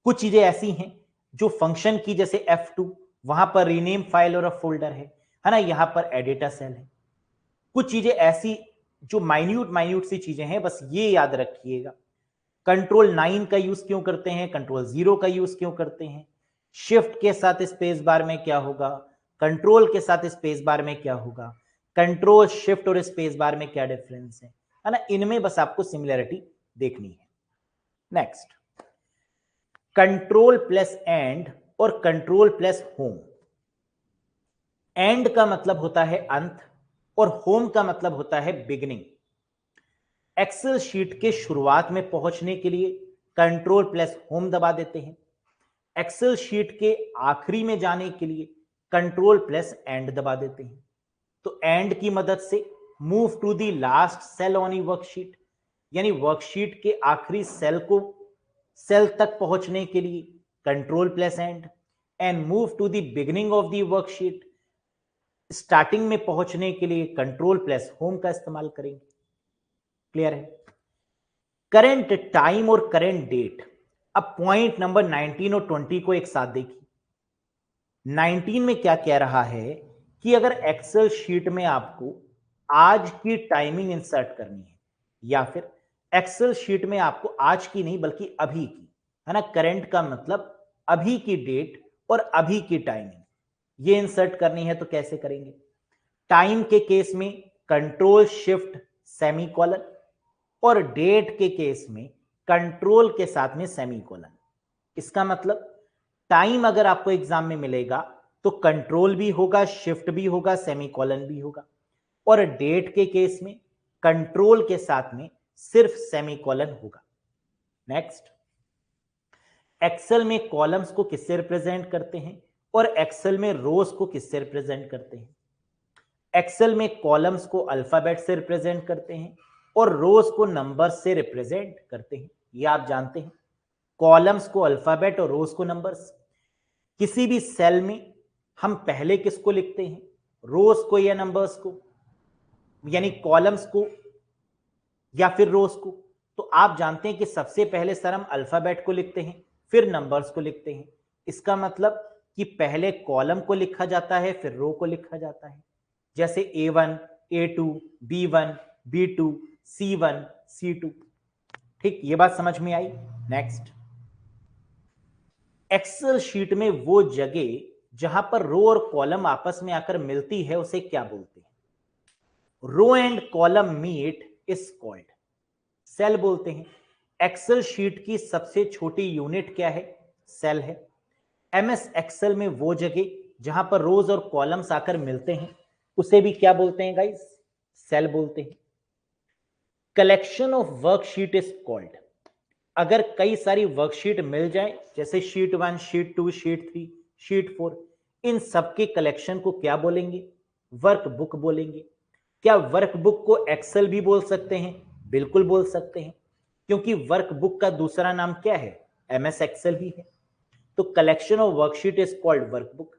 Speaker 1: कुछ चीजें ऐसी हैं जो फंक्शन की, जैसे F2, वहां पर रीनेम फाइल और फोल्डर है ना, यहां पर एडिटर सेल है। कुछ चीजें ऐसी जो माइन्यूट माइन्यूट सी चीजें हैं, बस ये याद रखिएगा। कंट्रोल 9 का यूज क्यों करते हैं, कंट्रोल 0 का यूज क्यों करते हैं, शिफ्ट के साथ स्पेस बार में क्या होगा, कंट्रोल के साथ स्पेस बार में क्या होगा, कंट्रोल शिफ्ट और स्पेस बार में क्या डिफरेंस है ना, इनमें बस आपको सिमिलरिटी देखनी है। नेक्स्ट, कंट्रोल प्लस एंड और कंट्रोल प्लस होम। एंड का मतलब होता है अंत और होम का मतलब होता है बिगिनिंग। एक्सेल शीट के शुरुआत में पहुंचने के लिए कंट्रोल प्लस होम दबा देते हैं, एक्सेल शीट के आखिरी में जाने के लिए कंट्रोल प्लस एंड दबा देते हैं। तो एंड की मदद से move to the last cell on worksheet, यानी वर्कशीट के आखिरी सेल तक पहुंचने के लिए control plus end move to the beginning of the worksheet, starting में पहुंचने के लिए कंट्रोल प्लस होम का इस्तेमाल करेंगे। क्लियर है? करंट टाइम और करंट डेट। अब पॉइंट नंबर 19 और 20 को एक साथ देखिए। 19 में क्या कह रहा है कि अगर एक्सेल शीट में आपको आज की टाइमिंग इंसर्ट करनी है, या फिर एक्सेल शीट में आपको आज की नहीं बल्कि अभी की, है ना, करंट का मतलब अभी की डेट और अभी की टाइमिंग, ये इंसर्ट करनी है, तो कैसे करेंगे? टाइम के केस में कंट्रोल शिफ्ट सेमीकोलन, और डेट के केस में कंट्रोल के साथ में सेमीकोलन। इसका मतलब टाइम अगर आपको एग्जाम में मिलेगा तो कंट्रोल भी होगा, शिफ्ट भी होगा, सेमीकोलन भी होगा, और डेट के केस में कंट्रोल के साथ में सिर्फ सेमीकोलन होगा। नेक्स्ट, एक्सेल में कॉलम्स को किससे रिप्रेजेंट करते हैं और एक्सेल में रोज को किससे रिप्रेजेंट करते हैं? एक्सेल में कॉलम्स को अल्फाबेट से रिप्रेजेंट करते हैं और रोज को नंबर से रिप्रेजेंट करते हैं, ये आप जानते हैं। कॉलम्स को अल्फाबेट और रोज को नंबर्स। किसी भी सेल में हम पहले किसको लिखते हैं, रोज को या नंबर्स को, यानी कॉलम्स को या फिर रोज को? तो आप जानते हैं कि सबसे पहले सर हम अल्फाबेट को लिखते हैं, फिर नंबर्स को लिखते हैं। इसका मतलब कि पहले कॉलम को लिखा जाता है, फिर रो को लिखा जाता है, जैसे A1, A2, B1, B2, C1, C2। ठीक, ये बात समझ में आई? नेक्स्ट, एक्सेल शीट में वो जगह जहां पर रो और कॉलम आपस में आकर मिलती है उसे क्या बोलते हैं? Row and column meet is called cell बोलते हैं। एक्सेल शीट की सबसे छोटी यूनिट क्या है? सेल है। एमएस एक्सेल में वो जगह जहां पर रोज और कॉलम्स आकर मिलते हैं उसे भी क्या बोलते हैं गाइस? सेल बोलते हैं। Collection of worksheet is called, अगर कई सारी वर्कशीट मिल जाए, जैसे शीट 1, शीट 2, शीट 3, शीट 4, इन सबके कलेक्शन को क्या बोलेंगे? वर्कबुक बोलेंगे। क्या वर्कबुक को एक्सेल भी बोल सकते हैं? बिल्कुल बोल सकते हैं, क्योंकि वर्कबुक का दूसरा नाम क्या है? एमएस एक्सेल ही है। तो collection of worksheet is called workbook.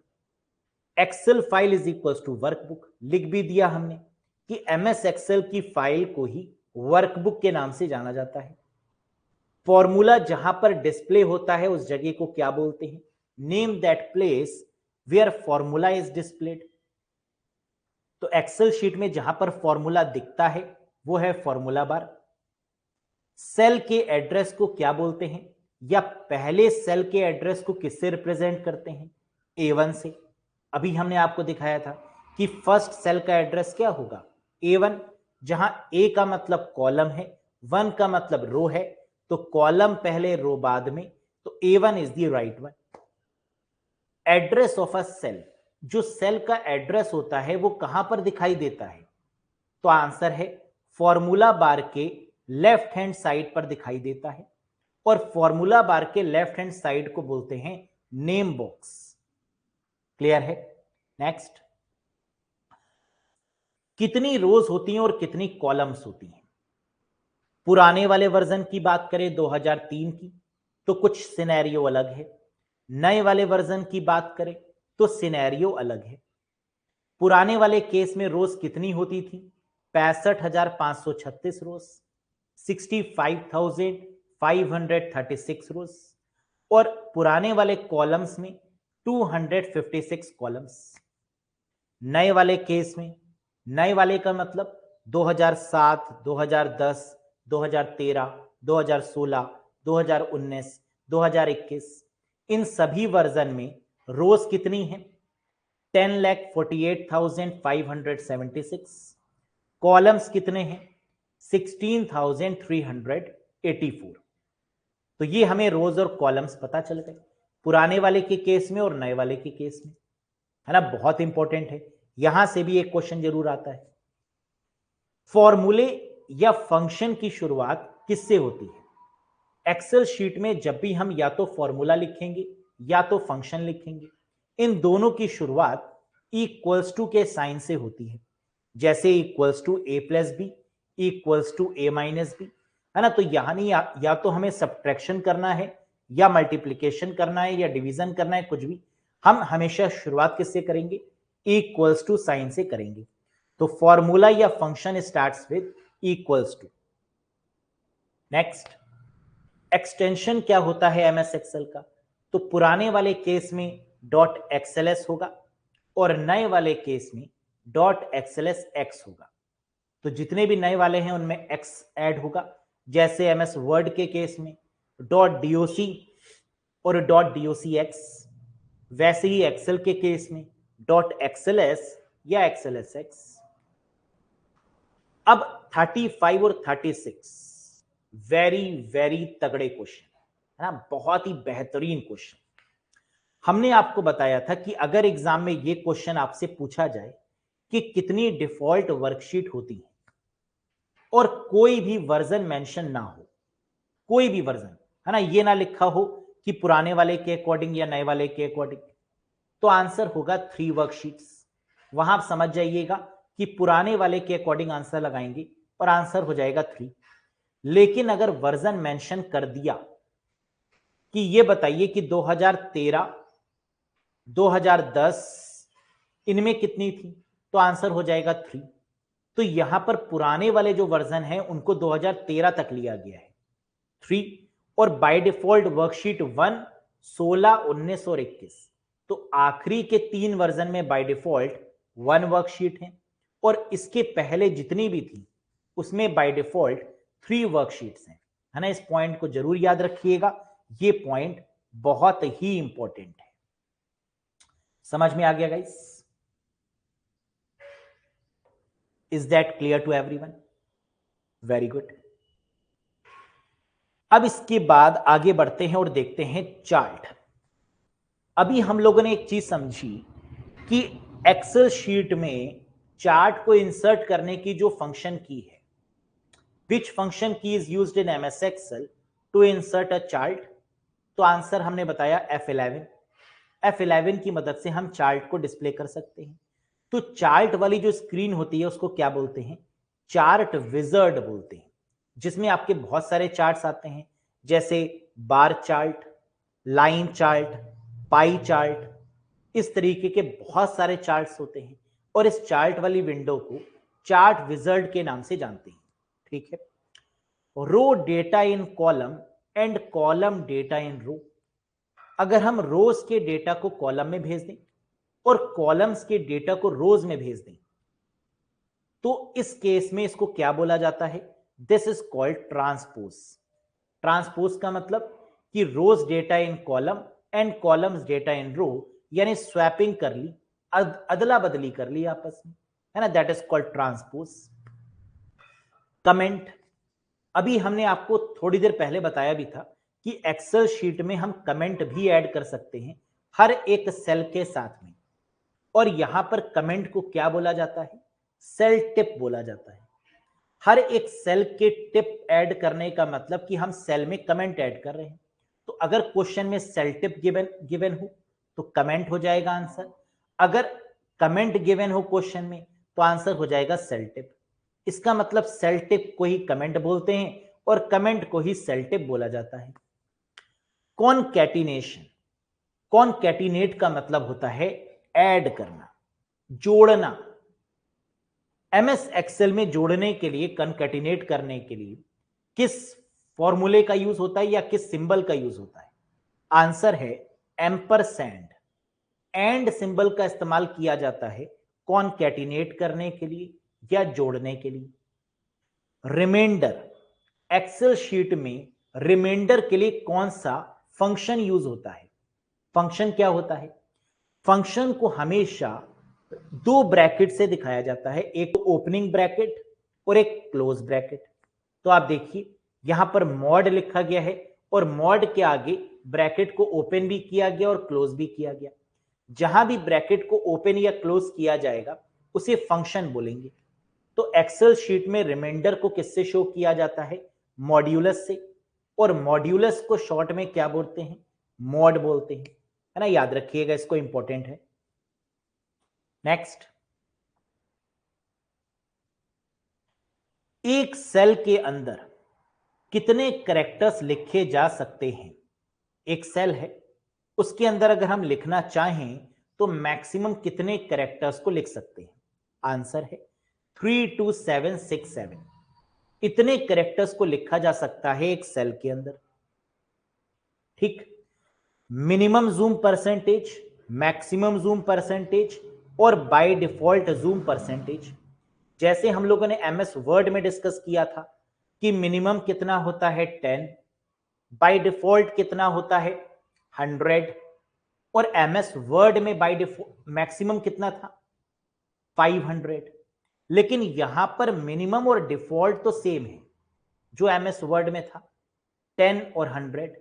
Speaker 1: Excel file is equal to workbook, लिख भी दिया हमने कि एमएस एक्सेल की फाइल को ही वर्कबुक के नाम से जाना जाता है। फॉर्मूला जहां पर डिस्प्ले होता है उस जगह को क्या बोलते हैं? Name that place where formula is displayed. तो एक्सेल शीट में जहां पर फॉर्मूला दिखता है वो है फॉर्मूला बार। सेल के एड्रेस को क्या बोलते हैं, या पहले सेल के एड्रेस को किससे रिप्रेजेंट करते हैं? A1 से। अभी हमने आपको दिखाया था कि फर्स्ट सेल का एड्रेस क्या होगा? A1, जहां A का मतलब कॉलम है, 1 का मतलब रो है, तो कॉलम पहले रो बाद में, तो A1 is the right one. Address of a cell, जो सेल का एड्रेस होता है वो कहां पर दिखाई देता है? तो आंसर है फॉर्मूला बार के लेफ्ट हैंड साइड पर दिखाई देता है, और फॉर्मूला बार के लेफ्ट हैंड साइड को बोलते हैं नेम बॉक्स। क्लियर है? नेक्स्ट, कितनी रोज होती हैं और कितनी कॉलम्स होती हैं? पुराने वाले वर्जन की बात करें 2003 की तो कुछ सिनेरियो अलग है, नए वाले वर्जन की बात करें तो सिनेरियो अलग है। पुराने वाले केस में रोज कितनी होती थी? 65,536 रोज, 65,536 रोज, और पुराने वाले कॉलम्स में 256 कॉलम्स। नए वाले केस में, नए वाले का मतलब 2007, 2010, 2013, 2016, 2019, 2021, इन सभी वर्जन में रोज कितनी है? 10,48,576। कॉलम्स कितने हैं? 16,384। तो ये हमें रोज और कॉलम्स पता चल गए पुराने वाले के केस में और नए वाले के केस में, है ना? बहुत इंपॉर्टेंट है, यहां से भी एक क्वेश्चन जरूर आता है। फॉर्मूले या फंक्शन की शुरुआत किससे होती है? एक्सेल शीट में जब भी हम या तो फॉर्मूला लिखेंगे या तो फंक्शन लिखेंगे, इन दोनों की शुरुआत इक्वल्स टू के साइन से होती है, जैसे equals to A plus B, equals to A minus B, है ना? तो यानी या तो हमें सब्ट्रैक्शन करना है या मल्टीप्लीकेशन करना है या डिवीजन करना है, कुछ भी, हम हमेशा शुरुआत किससे करेंगे? इक्वल्स टू साइन से करेंगे। तो फॉर्मूला या function starts with equals to. Next, extension क्या होता है एमएस एक्सेल का? तो पुराने वाले केस में डॉट एक्सएलएस होगा और नए वाले केस में डॉट एक्सएलएस एक्स होगा। तो जितने भी नए वाले हैं उनमें एक्स ऐड होगा, जैसे एमएस वर्ड के केस में डॉट डीओसी और डॉट डीओसी एक्स, वैसे ही एक्सेल के केस में डॉट एक्सएलएस या एक्सएलएस एक्स। अब 35 और 36 वेरी वेरी तगड़े क्वेश्चन, है ना? बहुत ही बेहतरीन क्वेश्चन। हमने आपको बताया था कि अगर एग्जाम में ये क्वेश्चन आपसे पूछा जाए कि कितनी डिफॉल्ट वर्कशीट होती है और कोई भी वर्जन मेंशन ना हो, कोई भी वर्जन, है ना, ये ना लिखा हो कि पुराने वाले के अकॉर्डिंग या नए वाले के अकॉर्डिंग, तो आंसर होगा 3 वर्कशीट्स। वहां आप समझ जाइएगा कि पुराने वाले के अकॉर्डिंग आंसर लगाएंगे और आंसर हो जाएगा 3। लेकिन अगर वर्जन मेंशन कर दिया कि ये बताइए कि 2013, 2010 इनमें कितनी थी, तो आंसर हो जाएगा 3। तो यहां पर पुराने वाले जो वर्जन है उनको 2013 तक लिया गया है 3, और बाय डिफॉल्ट वर्कशीट 1, 16, 19 और 21। तो आखिरी के 3 वर्जन में बाय डिफॉल्ट 1 वर्कशीट है और इसके पहले जितनी भी थी उसमें बाय डिफॉल्ट 3 वर्कशीट्स हैं, है ना? इस पॉइंट को जरूर याद रखिएगा, ये पॉइंट बहुत ही इंपॉर्टेंट है। समझ में आ गया guys? Is that clear to everyone? Very good. अब इसके बाद आगे बढ़ते हैं और देखते हैं चार्ट। अभी हम लोगों ने एक चीज समझी कि एक्सेल शीट में चार्ट को इंसर्ट करने की जो फंक्शन की है, which function key is used in MS Excel to insert a chart, तो आंसर हमने बताया F11। F11 की मदद से हम चार्ट को डिस्प्ले कर सकते हैं। तो चार्ट वाली जो स्क्रीन होती है उसको क्या बोलते हैं? चार्ट विजर्ड बोलते हैं, जिसमें आपके बहुत सारे चार्ट्स आते हैं, जैसे bar chart, line chart, pie chart, इस तरीके के बहुत सारे चार्ट्स होते हैं और इस चार्ट वाली विंडो को चार्ट विजर्ड के नाम से जानते हैं। ठीक है? Row data in column and column data in row. अगर हम रोज के डेटा को कॉलम में भेज दें और कॉलम्स के डेटा को रोज में भेज दें, तो इस केस में इसको क्या बोला जाता है? This is called transpose. Transpose का मतलब कि rows data in column and columns data in row, यानी स्वैपिंग कर ली, अदला बदली कर ली आपस में, है ना? That is called transpose. Comment, अभी हमने आपको थोड़ी देर पहले बताया भी था कि एक्सेल शीट में हम कमेंट भी ऐड कर सकते हैं हर एक सेल के साथ में, और यहां पर कमेंट को क्या बोला जाता है? सेल टिप बोला जाता है। हर एक सेल के टिप ऐड करने का मतलब कि हम सेल में कमेंट ऐड कर रहे हैं। तो अगर क्वेश्चन में सेल टिप गिवन हो तो कमेंट हो जाएगा आंसर, अगर कमेंट गिवन हो क्वेश्चन में तो आंसर हो जाएगा सेल टिप। इसका मतलब सेल टिप को ही कमेंट बोलते हैं और कमेंट को ही सेल टिप बोला जाता है। कॉनकैटिनेशन, कॉनकैटिनेट का मतलब होता है ऐड करना, जोड़ना। एमएस एक्सेल में जोड़ने के लिए, कॉनकैटिनेट करने के लिए किस फॉर्मूले का यूज होता है या किस सिंबल का यूज होता है? आंसर है एम्परसैंड। एंड सिंबल का इस्तेमाल किया जाता है कॉनकैटिनेट करने के लिए या जोड़ने के लिए। रिमाइंडर, एक्सेल शीट में रिमाइंडर के लिए कौन सा फंक्शन यूज होता है? फंक्शन क्या होता है? फंक्शन को हमेशा दो ब्रैकेट से दिखाया जाता है, एक ओपनिंग ब्रैकेट और एक क्लोज ब्रैकेट। तो आप देखिए यहां पर मॉड लिखा गया है और मॉड के आगे ब्रैकेट को ओपन भी किया गया और क्लोज भी किया गया। जहां भी ब्रैकेट को ओपन या क्लोज किया जाएगा उसे फंक्शन बोलेंगे। तो एक्सेल शीट में रिमाइंडर को किससे शो किया जाता है? मॉड्यूलस से, और मॉड्यूलस को शॉर्ट में क्या बोलते हैं? मॉड बोलते हैं, है ना, याद रखिएगा, इसको इंपॉर्टेंट है। नेक्स्ट, एक सेल के अंदर कितने कैरेक्टर्स लिखे जा सकते हैं? एक सेल है, उसके अंदर अगर हम लिखना चाहें तो मैक्सिमम कितने कैरेक्टर्स को लिख सकते हैं? आंसर है 32767। इतने कैरेक्टर्स को लिखा जा सकता है एक सेल के अंदर। ठीक, minimum zoom percentage, maximum zoom percentage और बाय डिफॉल्ट जूम परसेंटेज। जैसे हम लोगों ने एमएस वर्ड में डिस्कस किया था कि मिनिमम कितना होता है 10, बाय डिफॉल्ट कितना होता है 100, और एमएस वर्ड में बाय डिफॉल्ट मैक्सिमम कितना था 500। लेकिन यहां पर मिनिमम और डिफॉल्ट तो सेम है, जो एमएस वर्ड में था 10 और 100,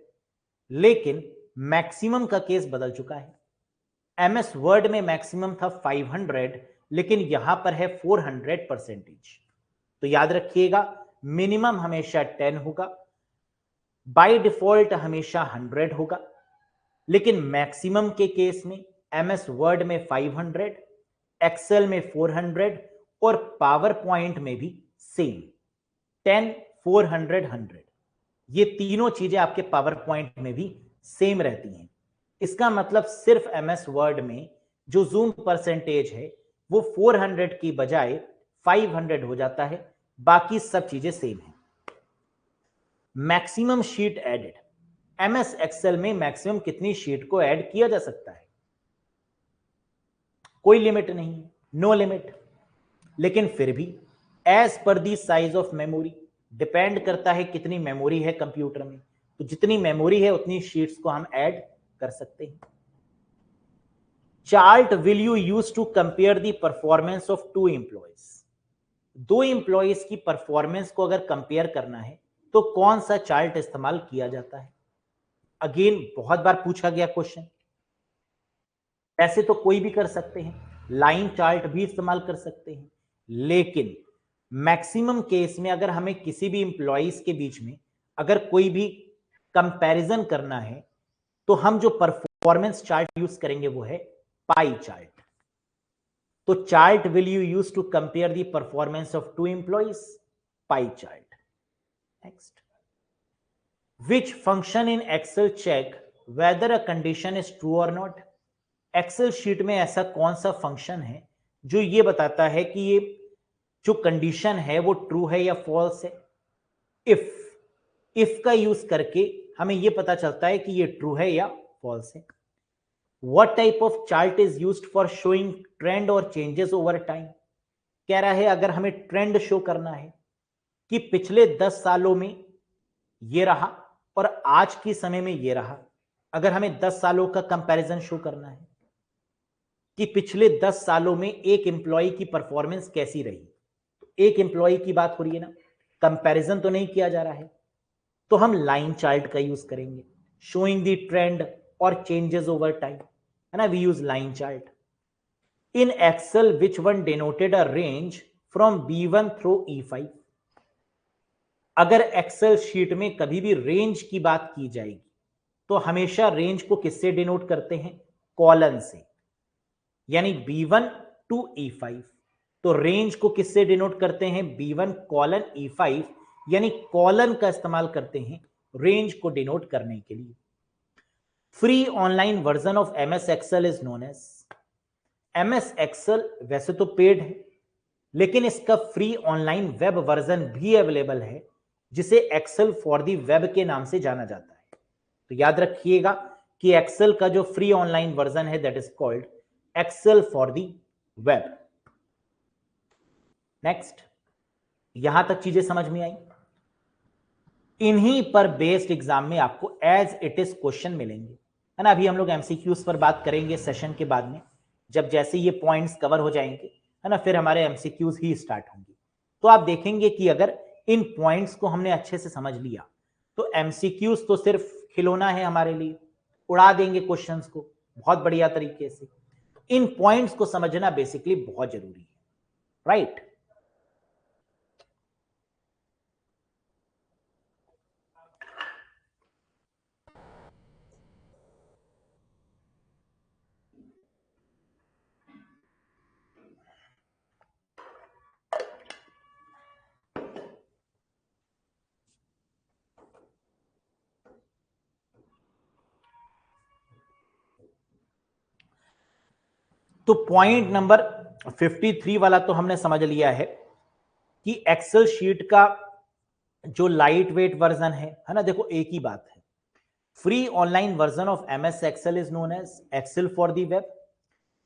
Speaker 1: लेकिन मैक्सिमम का केस बदल चुका है। एमएस वर्ड में मैक्सिमम था 500, लेकिन यहां पर है 400%। तो याद रखिएगा मिनिमम हमेशा 10 होगा, बाय डिफॉल्ट हमेशा 100 होगा, लेकिन मैक्सिमम के केस में एमएस वर्ड में 500, एक्सेल में 400 और पावर पॉइंट में भी सेम 10, 400, 100। ये तीनों चीजें आपके पावर पॉइंट में भी सेम रहती हैं। इसका मतलब सिर्फ एमएस वर्ड में जो जूम परसेंटेज है वो 400 की बजाय 500 हो जाता है, बाकी सब चीजें सेम है। Maximum sheet added, MS Excel में मैक्सिमम कितनी शीट को ऐड किया जा सकता है? कोई लिमिट नहीं है, नो लिमिट। लेकिन फिर भी as per the size of memory, depend करता है कितनी मेमोरी है कंप्यूटर में, तो जितनी मेमोरी है उतनी शीट्स को हम ऐड कर सकते हैं। Chart will you use to compare the performance of two employees, दो एम्प्लॉयज की परफॉर्मेंस को अगर कंपेयर करना है तो कौन सा चार्ट इस्तेमाल किया जाता है? अगेन बहुत बार पूछा गया क्वेश्चन। ऐसे तो कोई भी कर सकते हैं, लाइन चार्ट भी इस्तेमाल कर सकते हैं, लेकिन मैक्सिमम केस में अगर हमें किसी भी इंप्लॉइज के बीच में अगर कोई भी कंपैरिजन करना है तो हम जो परफॉर्मेंस चार्ट यूज करेंगे वो है पाई चार्ट। तो chart will you use to compare the performance of two employees? Pie chart. Next, which function in Excel check whether a condition is true और नॉट? एक्सेल शीट में ऐसा कौन सा function है जो ये बताता है कि ये जो कंडीशन है वो ट्रू है या फॉल्स है? इफ का यूज करके हमें ये पता चलता है कि ये ट्रू है या फॉल्स है। What type of chart is used for showing trend और चेंजेस ओवर टाइम? कह रहा है अगर हमें ट्रेंड शो करना है कि पिछले 10 सालों में ये रहा और आज के समय में ये रहा, अगर हमें 10 सालों का कंपैरिजन शो करना है कि पिछले 10 सालों में एक एम्प्लॉय की परफॉर्मेंस कैसी रही, तो एक एम्प्लॉय की बात हो रही है ना, कंपैरिजन तो नहीं किया जा रहा है, तो हम लाइन चार्ट का यूज करेंगे, शोइंग द ट्रेंड और चेंजेस ओवर टाइम, है ना, we use line chart. In Excel which one denoted a range from B1 through E5? अगर एक्सेल शीट में कभी भी रेंज की बात की जाएगी तो हमेशा रेंज को किससे डिनोट करते हैं? कॉलन से। यानी B1 टू E5। तो रेंज को किससे डिनोट करते हैं? B1 कॉलन E5, यानी कॉलन का इस्तेमाल करते हैं रेंज को डिनोट करने के लिए। Free online version of MS Excel is known as, MS Excel वैसे तो पेड है, लेकिन इसका फ्री ऑनलाइन वेब वर्जन भी अवेलेबल है, जिसे एक्सेल फॉर दी वेब के नाम से जाना जाता है। तो याद रखिएगा कि एक्सेल का जो फ्री ऑनलाइन वर्जन है that is called Excel for the web. Next, यहां तक चीजें समझ में आई। इन्हीं पर बेस्ड एग्जाम में आपको एज इट इज क्वेश्चन मिलेंगे, है ना। अभी हम लोग एमसीक्यूज पर बात करेंगे सेशन के बाद में, जब जैसे ये पॉइंट्स कवर हो जाएंगे, है ना, फिर हमारे एमसीक्यूज ही स्टार्ट होंगे। तो आप देखेंगे कि अगर इन पॉइंट्स को हमने अच्छे से समझ लिया तो एमसीक्यूज तो सिर्फ खिलौना है हमारे लिए, उड़ा देंगे क्वेश्चंस को बहुत बढ़िया तरीके से। इन पॉइंट्स को समझना बेसिकली बहुत जरूरी है, राइट। तो पॉइंट नंबर 53 वाला तो हमने समझ लिया है कि एक्सेल शीट का जो लाइट वेट वर्जन है ना, देखो एक ही बात है। Free online version of MS Excel is known as Excel for the web,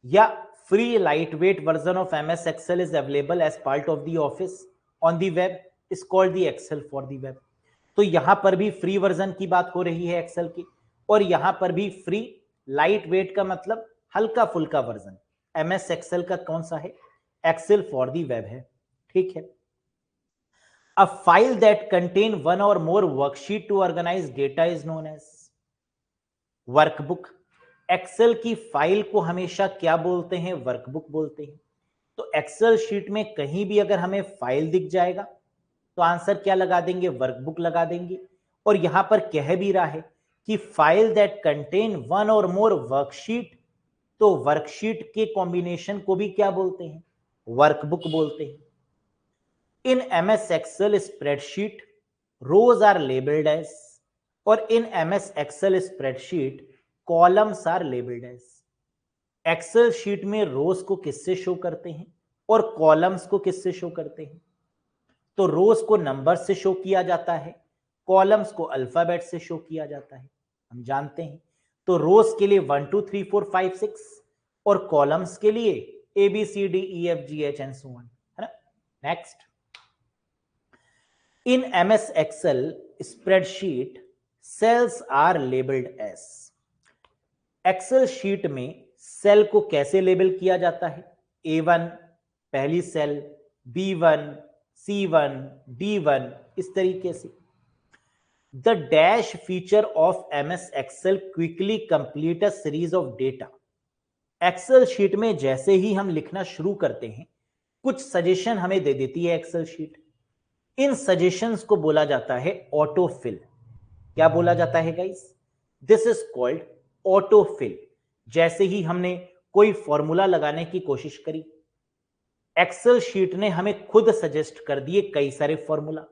Speaker 1: या free lightweight version of MS Excel is available as part of the Office on the web is called the Excel for the web. तो यहां पर भी free version की बात हो रही है एक्सेल की, और यहां पर भी फ्री लाइट वेट का मतलब हल्का फुल्का वर्जन MS एक्सेल का कौन सा है? एक्सेल फॉर दी वेब है, ठीक है। A file that contain one or more worksheet to organize data is known as workbook. Excel की फाइल को हमेशा क्या बोलते हैं? वर्कबुक बोलते हैं। तो एक्सेल शीट में कहीं भी अगर हमें फाइल दिख जाएगा तो आंसर क्या लगा देंगे? वर्कबुक लगा देंगे। और यहां पर कह भी रहा है कि फाइल दैट कंटेन वन और मोर वर्कशीट, तो वर्कशीट के कॉम्बिनेशन को भी क्या बोलते हैं? वर्कबुक बोलते हैं। In MS Excel spreadsheet, rows are labeled as, और in MS Excel spreadsheet, columns are labeled as। Excel sheet में रोज को किससे शो करते हैं और कॉलम्स को किससे शो करते हैं? तो रोज को नंबर से शो किया जाता है, कॉलम्स को अल्फाबेट से शो किया जाता है, हम जानते हैं। तो रोज के लिए 1 2 3 4 5 6, और कॉलम्स के लिए ABCDEFGH एंड सो ऑन, है ना। Next, in MS Excel spreadsheet, cells are labeled as। Excel sheet में सेल को कैसे लेबल किया जाता है? A1 पहली सेल, B1, C1, D1, इस तरीके से। The dash feature of MS Excel quickly complete a series of data। Excel sheet में जैसे ही हम लिखना शुरू करते हैं, कुछ सजेशन हमें दे देती है एक्सेल शीट। इन सजेशंस को बोला जाता है ऑटोफिल। क्या बोला जाता है guys? This is called autofill. जैसे ही हमने कोई फॉर्मूला लगाने की कोशिश करी, एक्सेल शीट ने हमें खुद सजेस्ट कर दिए कई सारे फॉर्मूला,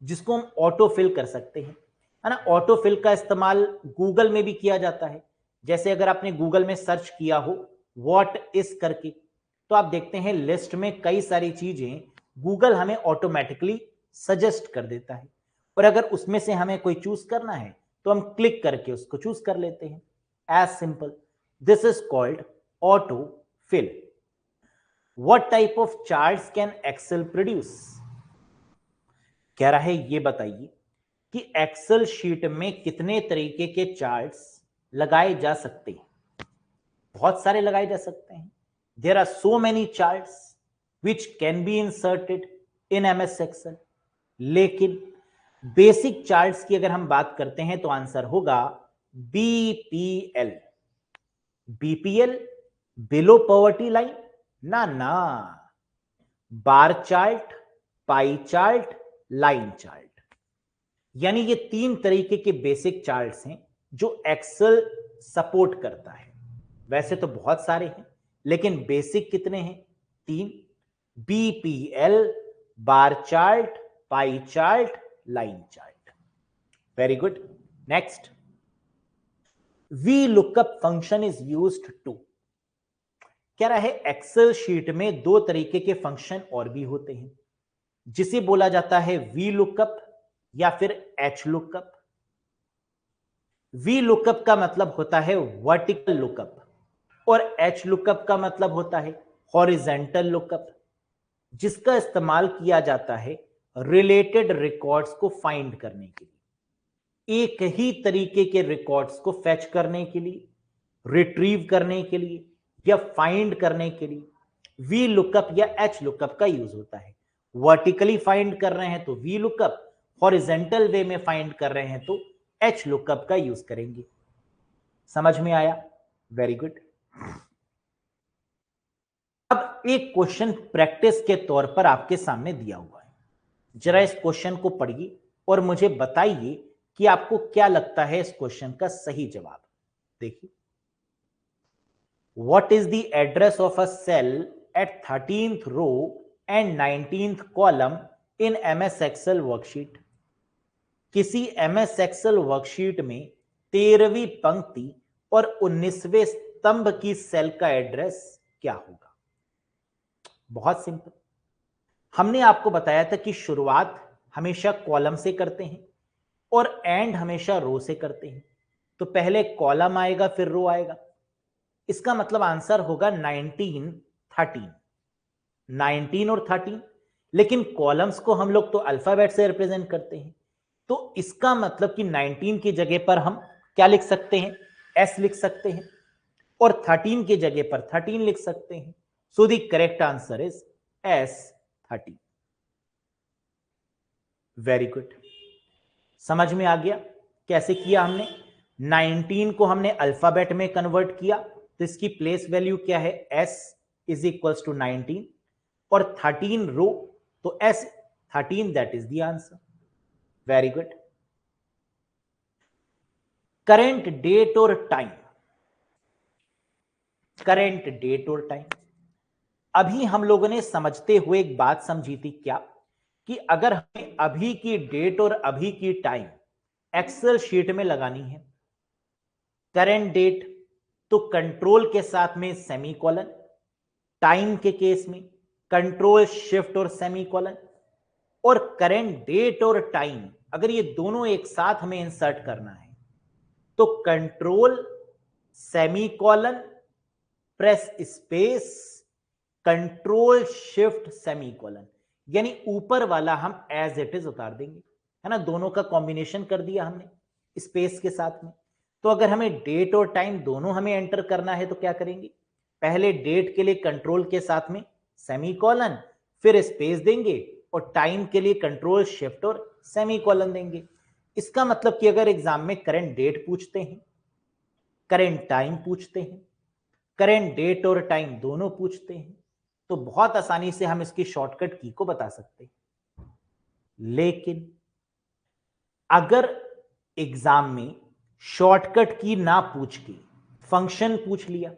Speaker 1: जिसको हम ऑटोफिल कर सकते हैं, है ना। ऑटोफिल का इस्तेमाल गूगल में भी किया जाता है। जैसे अगर आपने गूगल में सर्च किया हो व्हाट इज करके, तो आप देखते हैं लिस्ट में कई सारी चीजें गूगल हमें ऑटोमेटिकली सजेस्ट कर देता है, और अगर उसमें से हमें कोई चूज करना है तो हम क्लिक करके उसको चूज कर लेते हैं। As simple, this is called auto fill. What type of charts can Excel produce? कह रहा है ये बताइए कि एक्सेल शीट में कितने तरीके के चार्ट्स लगाए जा सकते हैं? बहुत सारे लगाए जा सकते हैं। There are so many charts which can be inserted in MS Excel. लेकिन बेसिक चार्ट्स की अगर हम बात करते हैं तो आंसर होगा BPL। BPL below poverty line? ना ना, बार chart, pie chart, line chart. यानी ये तीन तरीके के बेसिक चार्ट्स हैं जो एक्सेल सपोर्ट करता है। वैसे तो बहुत सारे हैं, लेकिन बेसिक कितने हैं? 3। BPL, bar chart, pie chart, line chart. Very good. Next, VLOOKUP function is used to, कह रहा है एक्सेल शीट में दो तरीके के फंक्शन और भी होते हैं, जिसे बोला जाता है VLOOKUP या फिर HLOOKUP। VLOOKUP का मतलब होता है वर्टिकल लुकअप और HLOOKUP का मतलब होता है हॉरिजॉन्टल लुकअप, जिसका इस्तेमाल किया जाता है रिलेटेड रिकॉर्ड्स को फाइंड करने के लिए, एक ही तरीके के रिकॉर्ड्स को फेच करने के लिए, रिट्रीव करने के लिए या फाइंड करने के लिए VLOOKUP या HLOOKUP का यूज होता है। वर्टिकली फाइंड कर रहे हैं तो VLOOKUP, हॉरिजॉन्टल वे में फाइंड कर रहे हैं तो HLOOKUP का यूज करेंगे। समझ में आया? Very good. अब एक क्वेश्चन प्रैक्टिस के तौर पर आपके सामने दिया हुआ है, जरा इस क्वेश्चन को पढ़िए और मुझे बताइए कि आपको क्या लगता है इस क्वेश्चन का सही जवाब। देखिए, what is the address of a cell at 13th row and 19th column in MS Excel worksheet. किसी MS एक्सेल वर्कशीट में 13वीं पंक्ति और 19वें स्तंभ की सेल का एड्रेस क्या होगा? बहुत सिंपल। हमने आपको बताया था कि शुरुआत हमेशा कॉलम से करते हैं और एंड हमेशा रो से करते हैं, तो पहले कॉलम आएगा फिर रो आएगा। इसका मतलब आंसर होगा 19, 13। 19 और 13, लेकिन कॉलम्स को हम लोग तो अल्फाबेट से रिप्रेजेंट करते हैं, तो इसका मतलब कि 19 की जगह पर हम क्या लिख सकते हैं? S लिख सकते हैं, और 13 की जगह पर 13 लिख सकते हैं। So the correct answer is S13। Very good. समझ में आ गया कैसे किया हमने? 19 को हमने अल्फाबेट में कन्वर्ट किया, तो इसकी प्लेस वैल्यू क्या है? S इज इक्वल्स टू 19, और 13 रो, तो S13, that is the answer. Very good. Current date और टाइम, करेंट डेट और टाइम, अभी हम लोगों ने समझते हुए एक बात समझी थी क्या, कि अगर हमें अभी की डेट और अभी की टाइम एक्सेल शीट में लगानी है, करेंट डेट तो कंट्रोल के साथ में सेमीकोलन, टाइम के केस में कंट्रोल शिफ्ट और सेमीकोलन, और करेंट डेट और टाइम अगर ये दोनों एक साथ हमें इंसर्ट करना है तो control semicolon press space control shift semicolon, यानी ऊपर वाला हम एज इट इज उतार देंगे, है ना। दोनों का कॉम्बिनेशन कर दिया हमने स्पेस के साथ में। तो अगर हमें डेट और टाइम दोनों हमें एंटर करना है तो क्या करेंगे? पहले डेट के लिए कंट्रोल के साथ में सेमीकोलन, फिर स्पेस देंगे, और टाइम के लिए कंट्रोल शिफ्ट और सेमीकोलन देंगे। इसका मतलब कि अगर एग्जाम में करंट डेट पूछते हैं, करंट टाइम पूछते हैं, करंट डेट और टाइम दोनों पूछते हैं, तो बहुत आसानी से हम इसकी शॉर्टकट की को बता सकते हैं। लेकिन अगर एग्जाम में शॉर्टकट की ना पूछ के फंक्शन पूछ लिया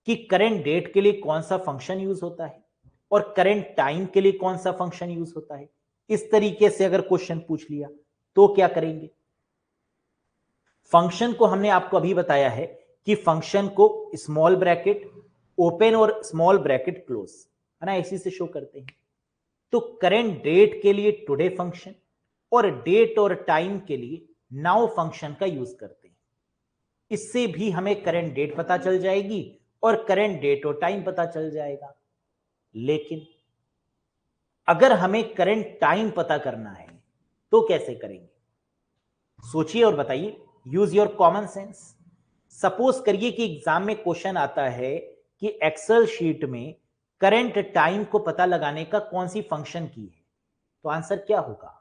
Speaker 1: कि करंट डेट के लिए कौन सा फंक्शन यूज होता है और करंट टाइम के लिए कौन सा फंक्शन यूज होता है, इस तरीके से अगर क्वेश्चन पूछ लिया तो क्या करेंगे? फंक्शन को हमने आपको अभी बताया है कि फंक्शन को स्मॉल ब्रैकेट ओपन और स्मॉल ब्रैकेट क्लोज, है ना, इसी से शो करते हैं। तो करंट डेट के लिए टुडे फंक्शन और डेट और टाइम के लिए नाउ फंक्शन का यूज करते हैं। इससे भी हमें करंट डेट पता चल जाएगी और करंट डेट और टाइम पता चल जाएगा। लेकिन अगर हमें करंट टाइम पता करना है तो कैसे करेंगे? सोचिए और बताइए, use your common sense. Suppose करिए कि एग्जाम में क्वेश्चन आता है कि एक्सेल शीट में करंट टाइम को पता लगाने का कौन सी फंक्शन की है, तो आंसर क्या होगा?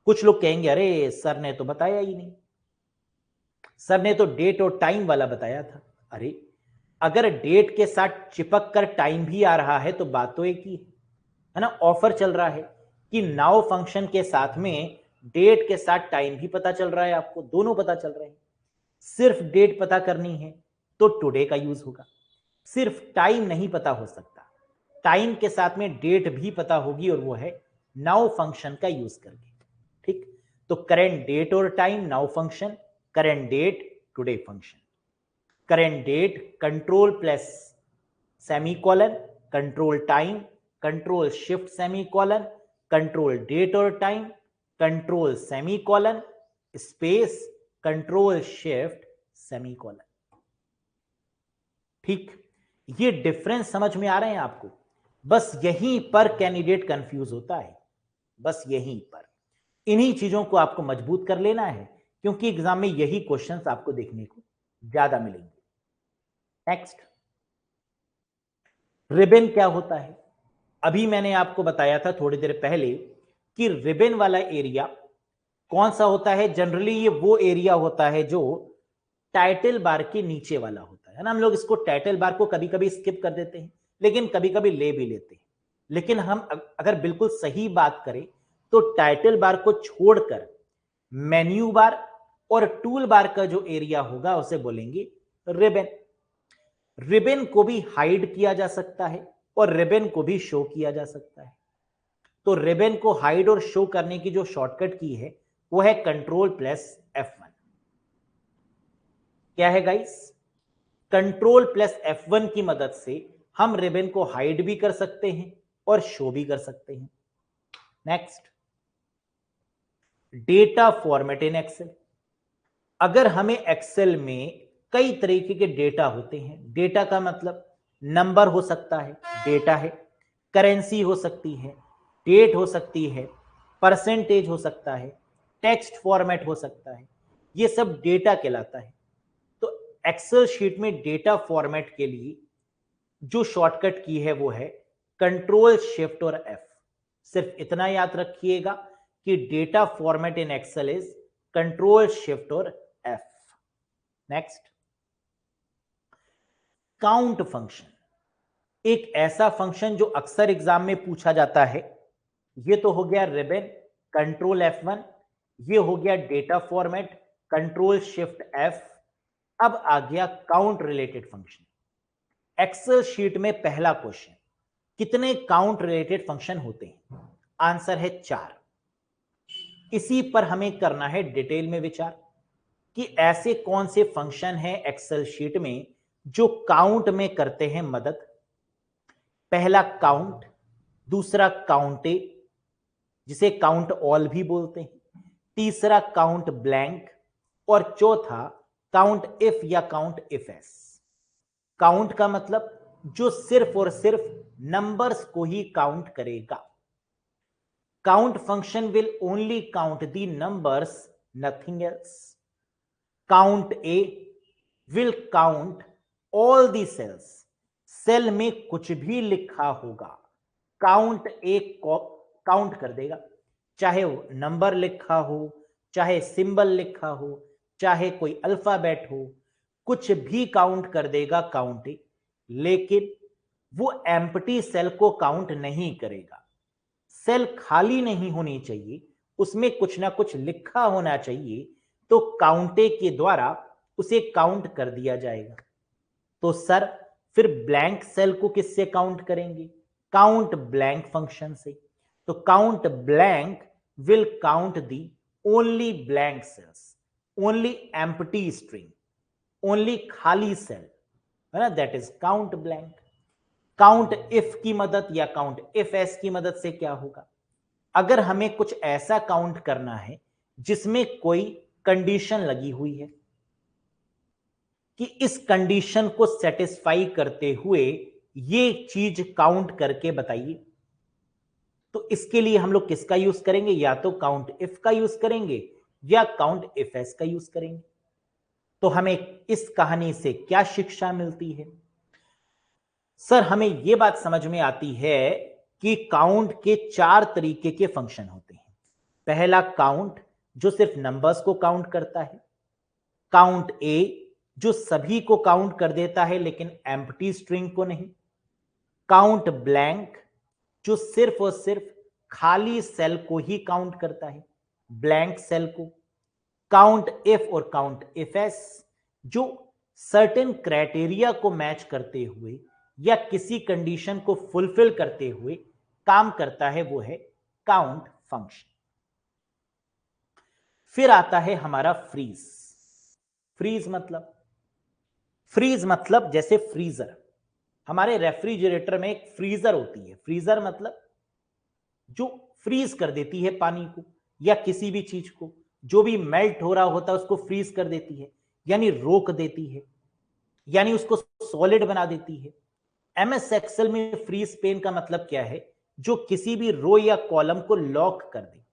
Speaker 1: कुछ लोग कहेंगे अरे सर ने तो बताया ही नहीं, सर ने तो डेट और टाइम वाला बताया था। अरे अगर डेट के साथ चिपक कर टाइम भी आ रहा है तो बात तो एक ही है ना। ऑफर चल रहा है कि नाउ फंक्शन के साथ में डेट के साथ टाइम भी पता चल रहा है, आपको दोनों पता चल रहे हैं। सिर्फ डेट पता करनी है तो टुडे का यूज होगा, सिर्फ टाइम नहीं पता हो सकता, टाइम के साथ में डेट भी पता होगी, और वो है नाउ फंक्शन का यूज करके। ठीक, तो करेंट डेट और time now function, current date today function. Current date control plus semicolon, control time, control shift semicolon, control date और time, control semicolon space, control shift semicolon. ठीक, ये difference समझ में आ रहे हैं आपको? बस यहीं पर कैंडिडेट कंफ्यूज होता है, बस यहीं पर। इन्हीं चीजों को आपको मजबूत कर लेना है, क्योंकि एग्जाम में यही क्वेश्चंस आपको देखने को ज्यादा मिलेंगे। नेक्स्ट, रिबन क्या होता है? अभी मैंने आपको बताया था थोड़ी देर पहले कि रिबन वाला एरिया कौन सा होता है? जनरली ये वो एरिया होता है जो टाइटल बार के नीचे वाला होता है ना। हम लोग इसको टाइटल बार को कभी कभी स्किप कर देते हैं, लेकिन कभी कभी ले भी लेते हैं। लेकिन हम अगर बिल्कुल सही बात करें तो टाइटल बार को छोड़कर मेन्यू बार और टूल बार का जो एरिया होगा उसे बोलेंगे रिबन। रिबन को भी हाइड किया जा सकता है और रिबन को भी शो किया जा सकता है। तो रिबन को हाइड और शो करने की जो शॉर्टकट की है वो है कंट्रोल प्लस F1। क्या है गाइस? कंट्रोल प्लस F1 की मदद से हम रिबन को हाइड भी कर सकते हैं और शो भी कर सकते हैं। Next, data format in Excel. अगर हमें एक्सेल में कई तरीके के डेटा होते हैं, डेटा का मतलब नंबर हो सकता है, डेटा है, करेंसी हो सकती है, डेट हो सकती है, परसेंटेज हो सकता है, टेक्स्ट फॉर्मेट हो सकता है, ये सब डेटा कहलाता है। तो एक्सेल शीट में डेटा फॉर्मेट के लिए जो शॉर्टकट की है वो है कंट्रोल शिफ्ट और F। सिर्फ इतना याद रखिएगा कि data format in Excel is control shift और F। नेक्स्ट, काउंट फंक्शन, एक ऐसा फंक्शन जो अक्सर एग्जाम में पूछा जाता है। ये तो हो गया रिबन, कंट्रोल F1, ये हो गया data format, control shift F। अब आ गया count related function. Excel sheet में पहला क्वेश्चन, कितने काउंट रिलेटेड फंक्शन होते हैं? आंसर है 4। इसी पर हमें करना है डिटेल में विचार कि ऐसे कौन से फंक्शन हैं एक्सेल शीट में जो काउंट में करते हैं मदद। पहला काउंट, दूसरा काउंटे जिसे काउंट ऑल भी बोलते हैं, तीसरा काउंट ब्लैंक, और चौथा काउंट इफ या काउंट इफ एस। काउंट का मतलब जो सिर्फ और सिर्फ नंबर्स को ही काउंट करेगा। Count function will only count the numbers, nothing else. Count A will count all the cells, cell में कुछ भी लिखा होगा काउंट ए काउंट कर देगा, चाहे वो नंबर लिखा हो, चाहे सिंबल लिखा हो, चाहे कोई अल्फाबेट हो, कुछ भी काउंट कर देगा काउंट ए। लेकिन वो एम्प्टी सेल को काउंट नहीं करेगा। सेल खाली नहीं होनी चाहिए, उसमें कुछ ना कुछ लिखा होना चाहिए, तो काउंटे के द्वारा उसे काउंट कर दिया जाएगा। तो सर फिर ब्लैंक सेल को किससे काउंट करेंगे? काउंट ब्लैंक फंक्शन से। तो count blank will count the only blank cells, only empty string, only खाली सेल, है ना, that is count blank. Count if की मदद या काउंट इफ एस की मदद से क्या होगा? अगर हमें कुछ ऐसा काउंट करना है जिसमें कोई कंडीशन लगी हुई है कि इस कंडीशन को सेटिस्फाई करते हुए ये चीज काउंट करके बताइए, तो इसके लिए हम लोग किसका यूज करेंगे? या तो काउंट इफ का यूज करेंगे या काउंट इफ एस का यूज करेंगे। तो हमें इस कहानी से क्या शिक्षा मिलती है? सर हमें यह बात समझ में आती है कि काउंट के 4 तरीके के फंक्शन होते हैं। पहला काउंट जो सिर्फ नंबर्स को काउंट करता है, काउंट ए जो सभी को काउंट कर देता है लेकिन एम्प्टी स्ट्रिंग को नहीं, काउंट ब्लैंक जो सिर्फ और सिर्फ खाली सेल को ही काउंट करता है, ब्लैंक सेल को, काउंट इफ और काउंट इफ एस जो सर्टेन क्राइटेरिया को मैच करते हुए या किसी कंडीशन को फुलफिल करते हुए काम करता है, वो है काउंट फंक्शन। फिर आता है हमारा फ्रीज। फ्रीज मतलब जैसे फ्रीजर, हमारे रेफ्रिजरेटर में एक फ्रीजर होती है। फ्रीजर मतलब जो फ्रीज कर देती है पानी को या किसी भी चीज को, जो भी मेल्ट हो रहा होता है उसको फ्रीज कर देती है, यानी रोक देती है, यानी उसको सॉलिड बना देती है। एमएस एक्सेल में फ्रीज पेन का मतलब क्या है? जो किसी भी रो या कॉलम को लॉक कर दे।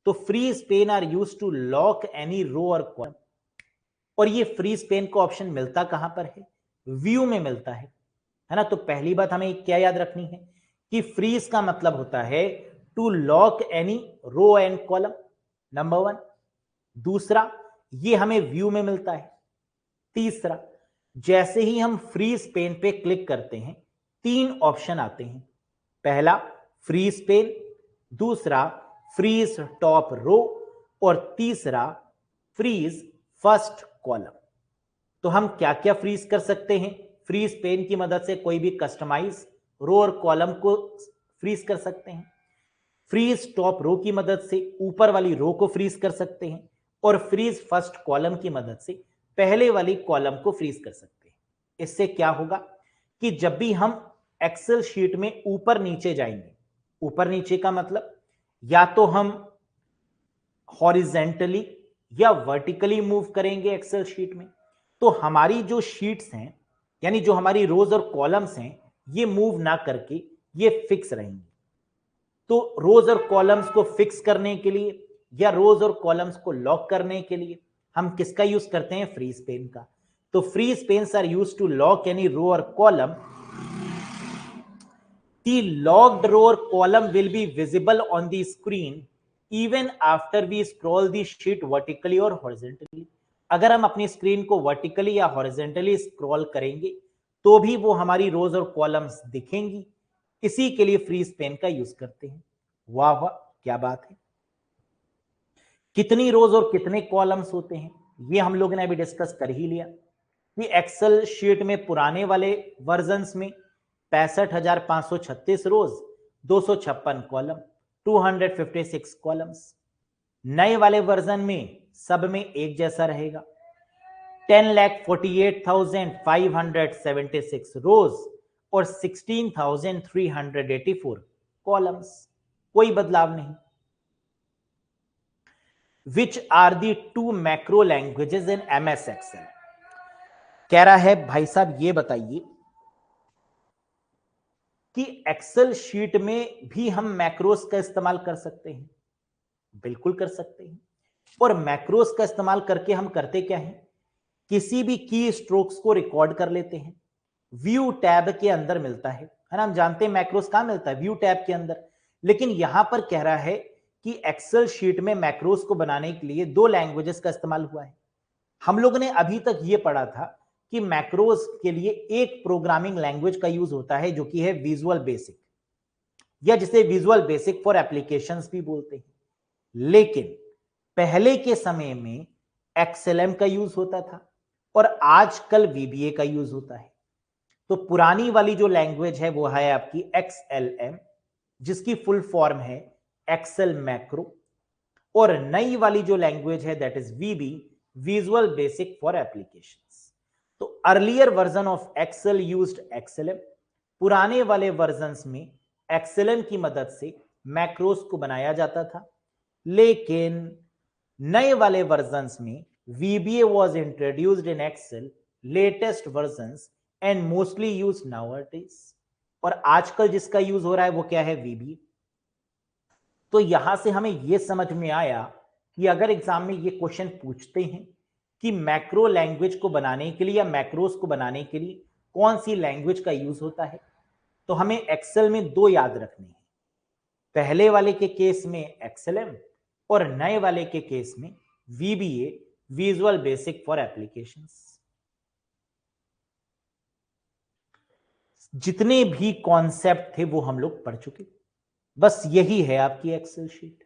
Speaker 1: तो freeze pane are used to lock any row और कॉलम। और ये फ्रीज पेन का ऑप्शन मिलता कहां पर है? व्यू में मिलता है ना। तो पहली बात हमें क्या याद रखनी है कि फ्रीज का मतलब होता है to lock any row and column, number one. दूसरा, ये हमें व्यू में मिलता है। तीसरा, जैसे ही हम फ्रीज पेन पे क्लिक करते हैं, तीन ऑप्शन आते हैं। पहला फ्रीज पेन, दूसरा फ्रीज टॉप रो, और तीसरा फ्रीज फर्स्ट कॉलम। तो हम क्या क्या फ्रीज कर सकते हैं? फ्रीज पेन की मदद से कोई भी कस्टमाइज रो और कॉलम को फ्रीज कर सकते हैं। फ्रीज टॉप रो की मदद से ऊपर वाली रो को फ्रीज कर सकते हैं, और फ्रीज फर्स्ट कॉलम की मदद से पहले वाली कॉलम को फ्रीज कर सकते हैं। इससे क्या होगा कि जब भी हम एक्सेल शीट में ऊपर नीचे जाएंगे, ऊपर नीचे का मतलब या तो हम हॉरिजेंटली या वर्टिकली मूव करेंगे एक्सेल शीट में, तो हमारी जो शीट्स हैं, यानी जो हमारी रोज और कॉलम्स हैं, ये मूव ना करके ये फिक्स रहेंगी। तो रोज और कॉलम्स को फिक्स करने के लिए या रोज और कॉलम्स को लॉक करने के लिए हम किसका यूज करते हैं? फ्रीज पेन का। तो freeze panes are used to lock any row और column. The locked row or column will be visible on the screen even after we scroll the sheet vertically or horizontally. अगर हम अपनी screen को vertically या horizontally scroll करेंगे तो भी वो हमारी रोज और कॉलम्स दिखेंगी। इसी के लिए फ्रीज पेन का यूज करते हैं। वाह वाह, क्या बात है। कितनी रोज और कितने कॉलम्स होते हैं ये हम लोगों ने अभी डिस्कस कर ही लिया कि एक्सेल शीट में पुराने वाले वर्जन्स में 65,536 रोज, 256 कॉलम, 256 कॉलम्स। नए वाले वर्जन में सब में एक जैसा रहेगा, 10,48,576 रोज और 16,384 कॉलम्स। कोई बदलाव नहीं। Which are the two macro languages in MS Excel? कह रहा है भाई साहब ये बताइए कि एक्सेल शीट में भी हम मैक्रोस का इस्तेमाल कर सकते हैं। बिल्कुल कर सकते हैं। और मैक्रोस का इस्तेमाल करके हम करते क्या है? किसी भी की स्ट्रोक्स को रिकॉर्ड कर लेते हैं। व्यू टैब के अंदर मिलता है ना। हम जानते हैं मैक्रोस कहां मिलता है? व्यू टैब के अंदर। लेकिन यहां पर कह रहा है कि एक्सेल शीट में मैक्रोस को बनाने के लिए दो लैंग्वेजेस का इस्तेमाल हुआ है। हम लोगों ने अभी तक यह पढ़ा था कि मैक्रोस के लिए एक प्रोग्रामिंग लैंग्वेज का यूज होता है जो कि है विजुअल बेसिक, या जिसे विजुअल बेसिक फॉर एप्लीकेशंस भी बोलते हैं। लेकिन पहले के समय में एक्सएलएम का यूज होता था और आजकल वीबीए का यूज होता है। तो पुरानी वाली जो लैंग्वेज है वो है आपकी एक्सएलएम, जिसकी फुल फॉर्म है एक्सेल मैक्रो, और नई वाली जो लैंग्वेज है that is VB, Visual Basic for Applications. तो earlier version of Excel used XLM. पुराने वाले वर्जन्स में एक्सेलएम की मदद से मैक्रोस को बनाया जाता था। लेकिन नए वाले वर्जन्स में VBA was introduced in Excel latest versions and mostly used nowadays। और आजकल जिसका यूज हो रहा है वो क्या है? VBA। तो यहां से हमें यह समझ में आया कि अगर एग्जाम में ये क्वेश्चन पूछते हैं कि मैक्रो लैंग्वेज को बनाने के लिए या मैक्रोस को बनाने के लिए कौन सी लैंग्वेज का यूज होता है, तो हमें एक्सेल में दो याद रखने हैं। पहले वाले के केस में एक्सेलएम और नए वाले के केस में VBA, visual Basic for applications. जितने भी कॉन्सेप्ट थे वो हम लोग पढ़ चुके। बस यही है आपकी एक्सेल शीट।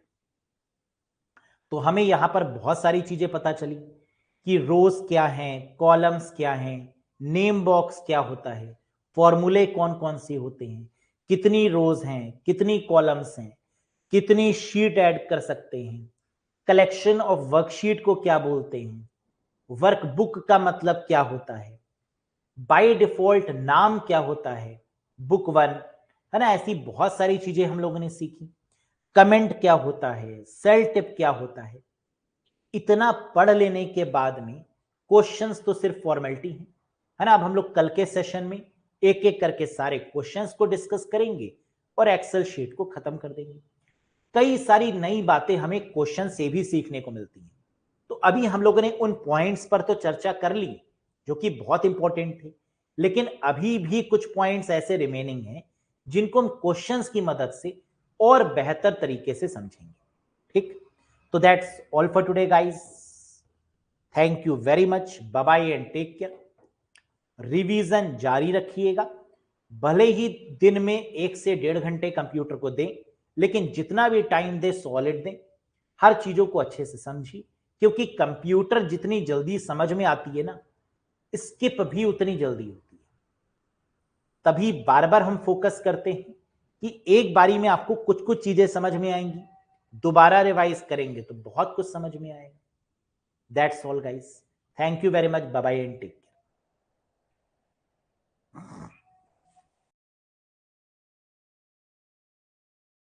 Speaker 1: तो हमें यहां पर बहुत सारी चीजें पता चली कि रोज क्या हैं, कॉलम्स क्या हैं, नेम बॉक्स क्या होता है, फॉर्मूले कौन कौन से होते हैं, कितनी रोज हैं, कितनी कॉलम्स हैं, कितनी शीट ऐड कर सकते हैं, कलेक्शन ऑफ वर्कशीट को क्या बोलते हैं, वर्कबुक का मतलब क्या होता है, बाय डिफॉल्ट नाम क्या होता है, बुक 1, है ना। ऐसी बहुत सारी चीजें हम लोगों ने सीखी। कमेंट क्या होता है, सेल टिप क्या होता है। इतना पढ़ लेने के बाद में क्वेश्चंस तो सिर्फ फॉर्मेलिटी है ना। अब हम लोग कल के सेशन में एक एक करके सारे क्वेश्चंस को डिस्कस करेंगे और एक्सेल शीट को खत्म कर देंगे। कई सारी नई बातें हमें क्वेश्चन से भी सीखने को मिलती हैं। तो अभी हम लोगों ने उन पॉइंट्स पर तो चर्चा कर ली जो कि बहुत इंपॉर्टेंट थे, लेकिन अभी भी कुछ पॉइंट्स ऐसे रिमेनिंग हैं जिनको हम क्वेश्चंस की मदद से और बेहतर तरीके से समझेंगे। ठीक, तो that's all for today guys. Thank you very much, bye bye and take care. Revision जारी रखिएगा, भले ही दिन में 1 से 1.5 घंटे कंप्यूटर को दें, लेकिन जितना भी टाइम दे सॉलिड दें, हर चीजों को अच्छे से समझिए, क्योंकि कंप्यूटर जितनी जल्दी समझ में आती है ना, स्किप भी उतनी जल्दी होती है। तभी बार बार हम फोकस करते हैं कि एक बारी में आपको कुछ कुछ चीजें समझ में आएंगी, दोबारा रिवाइज करेंगे तो बहुत कुछ समझ में आएगा। That's all guys, thank you very much, bye bye and take.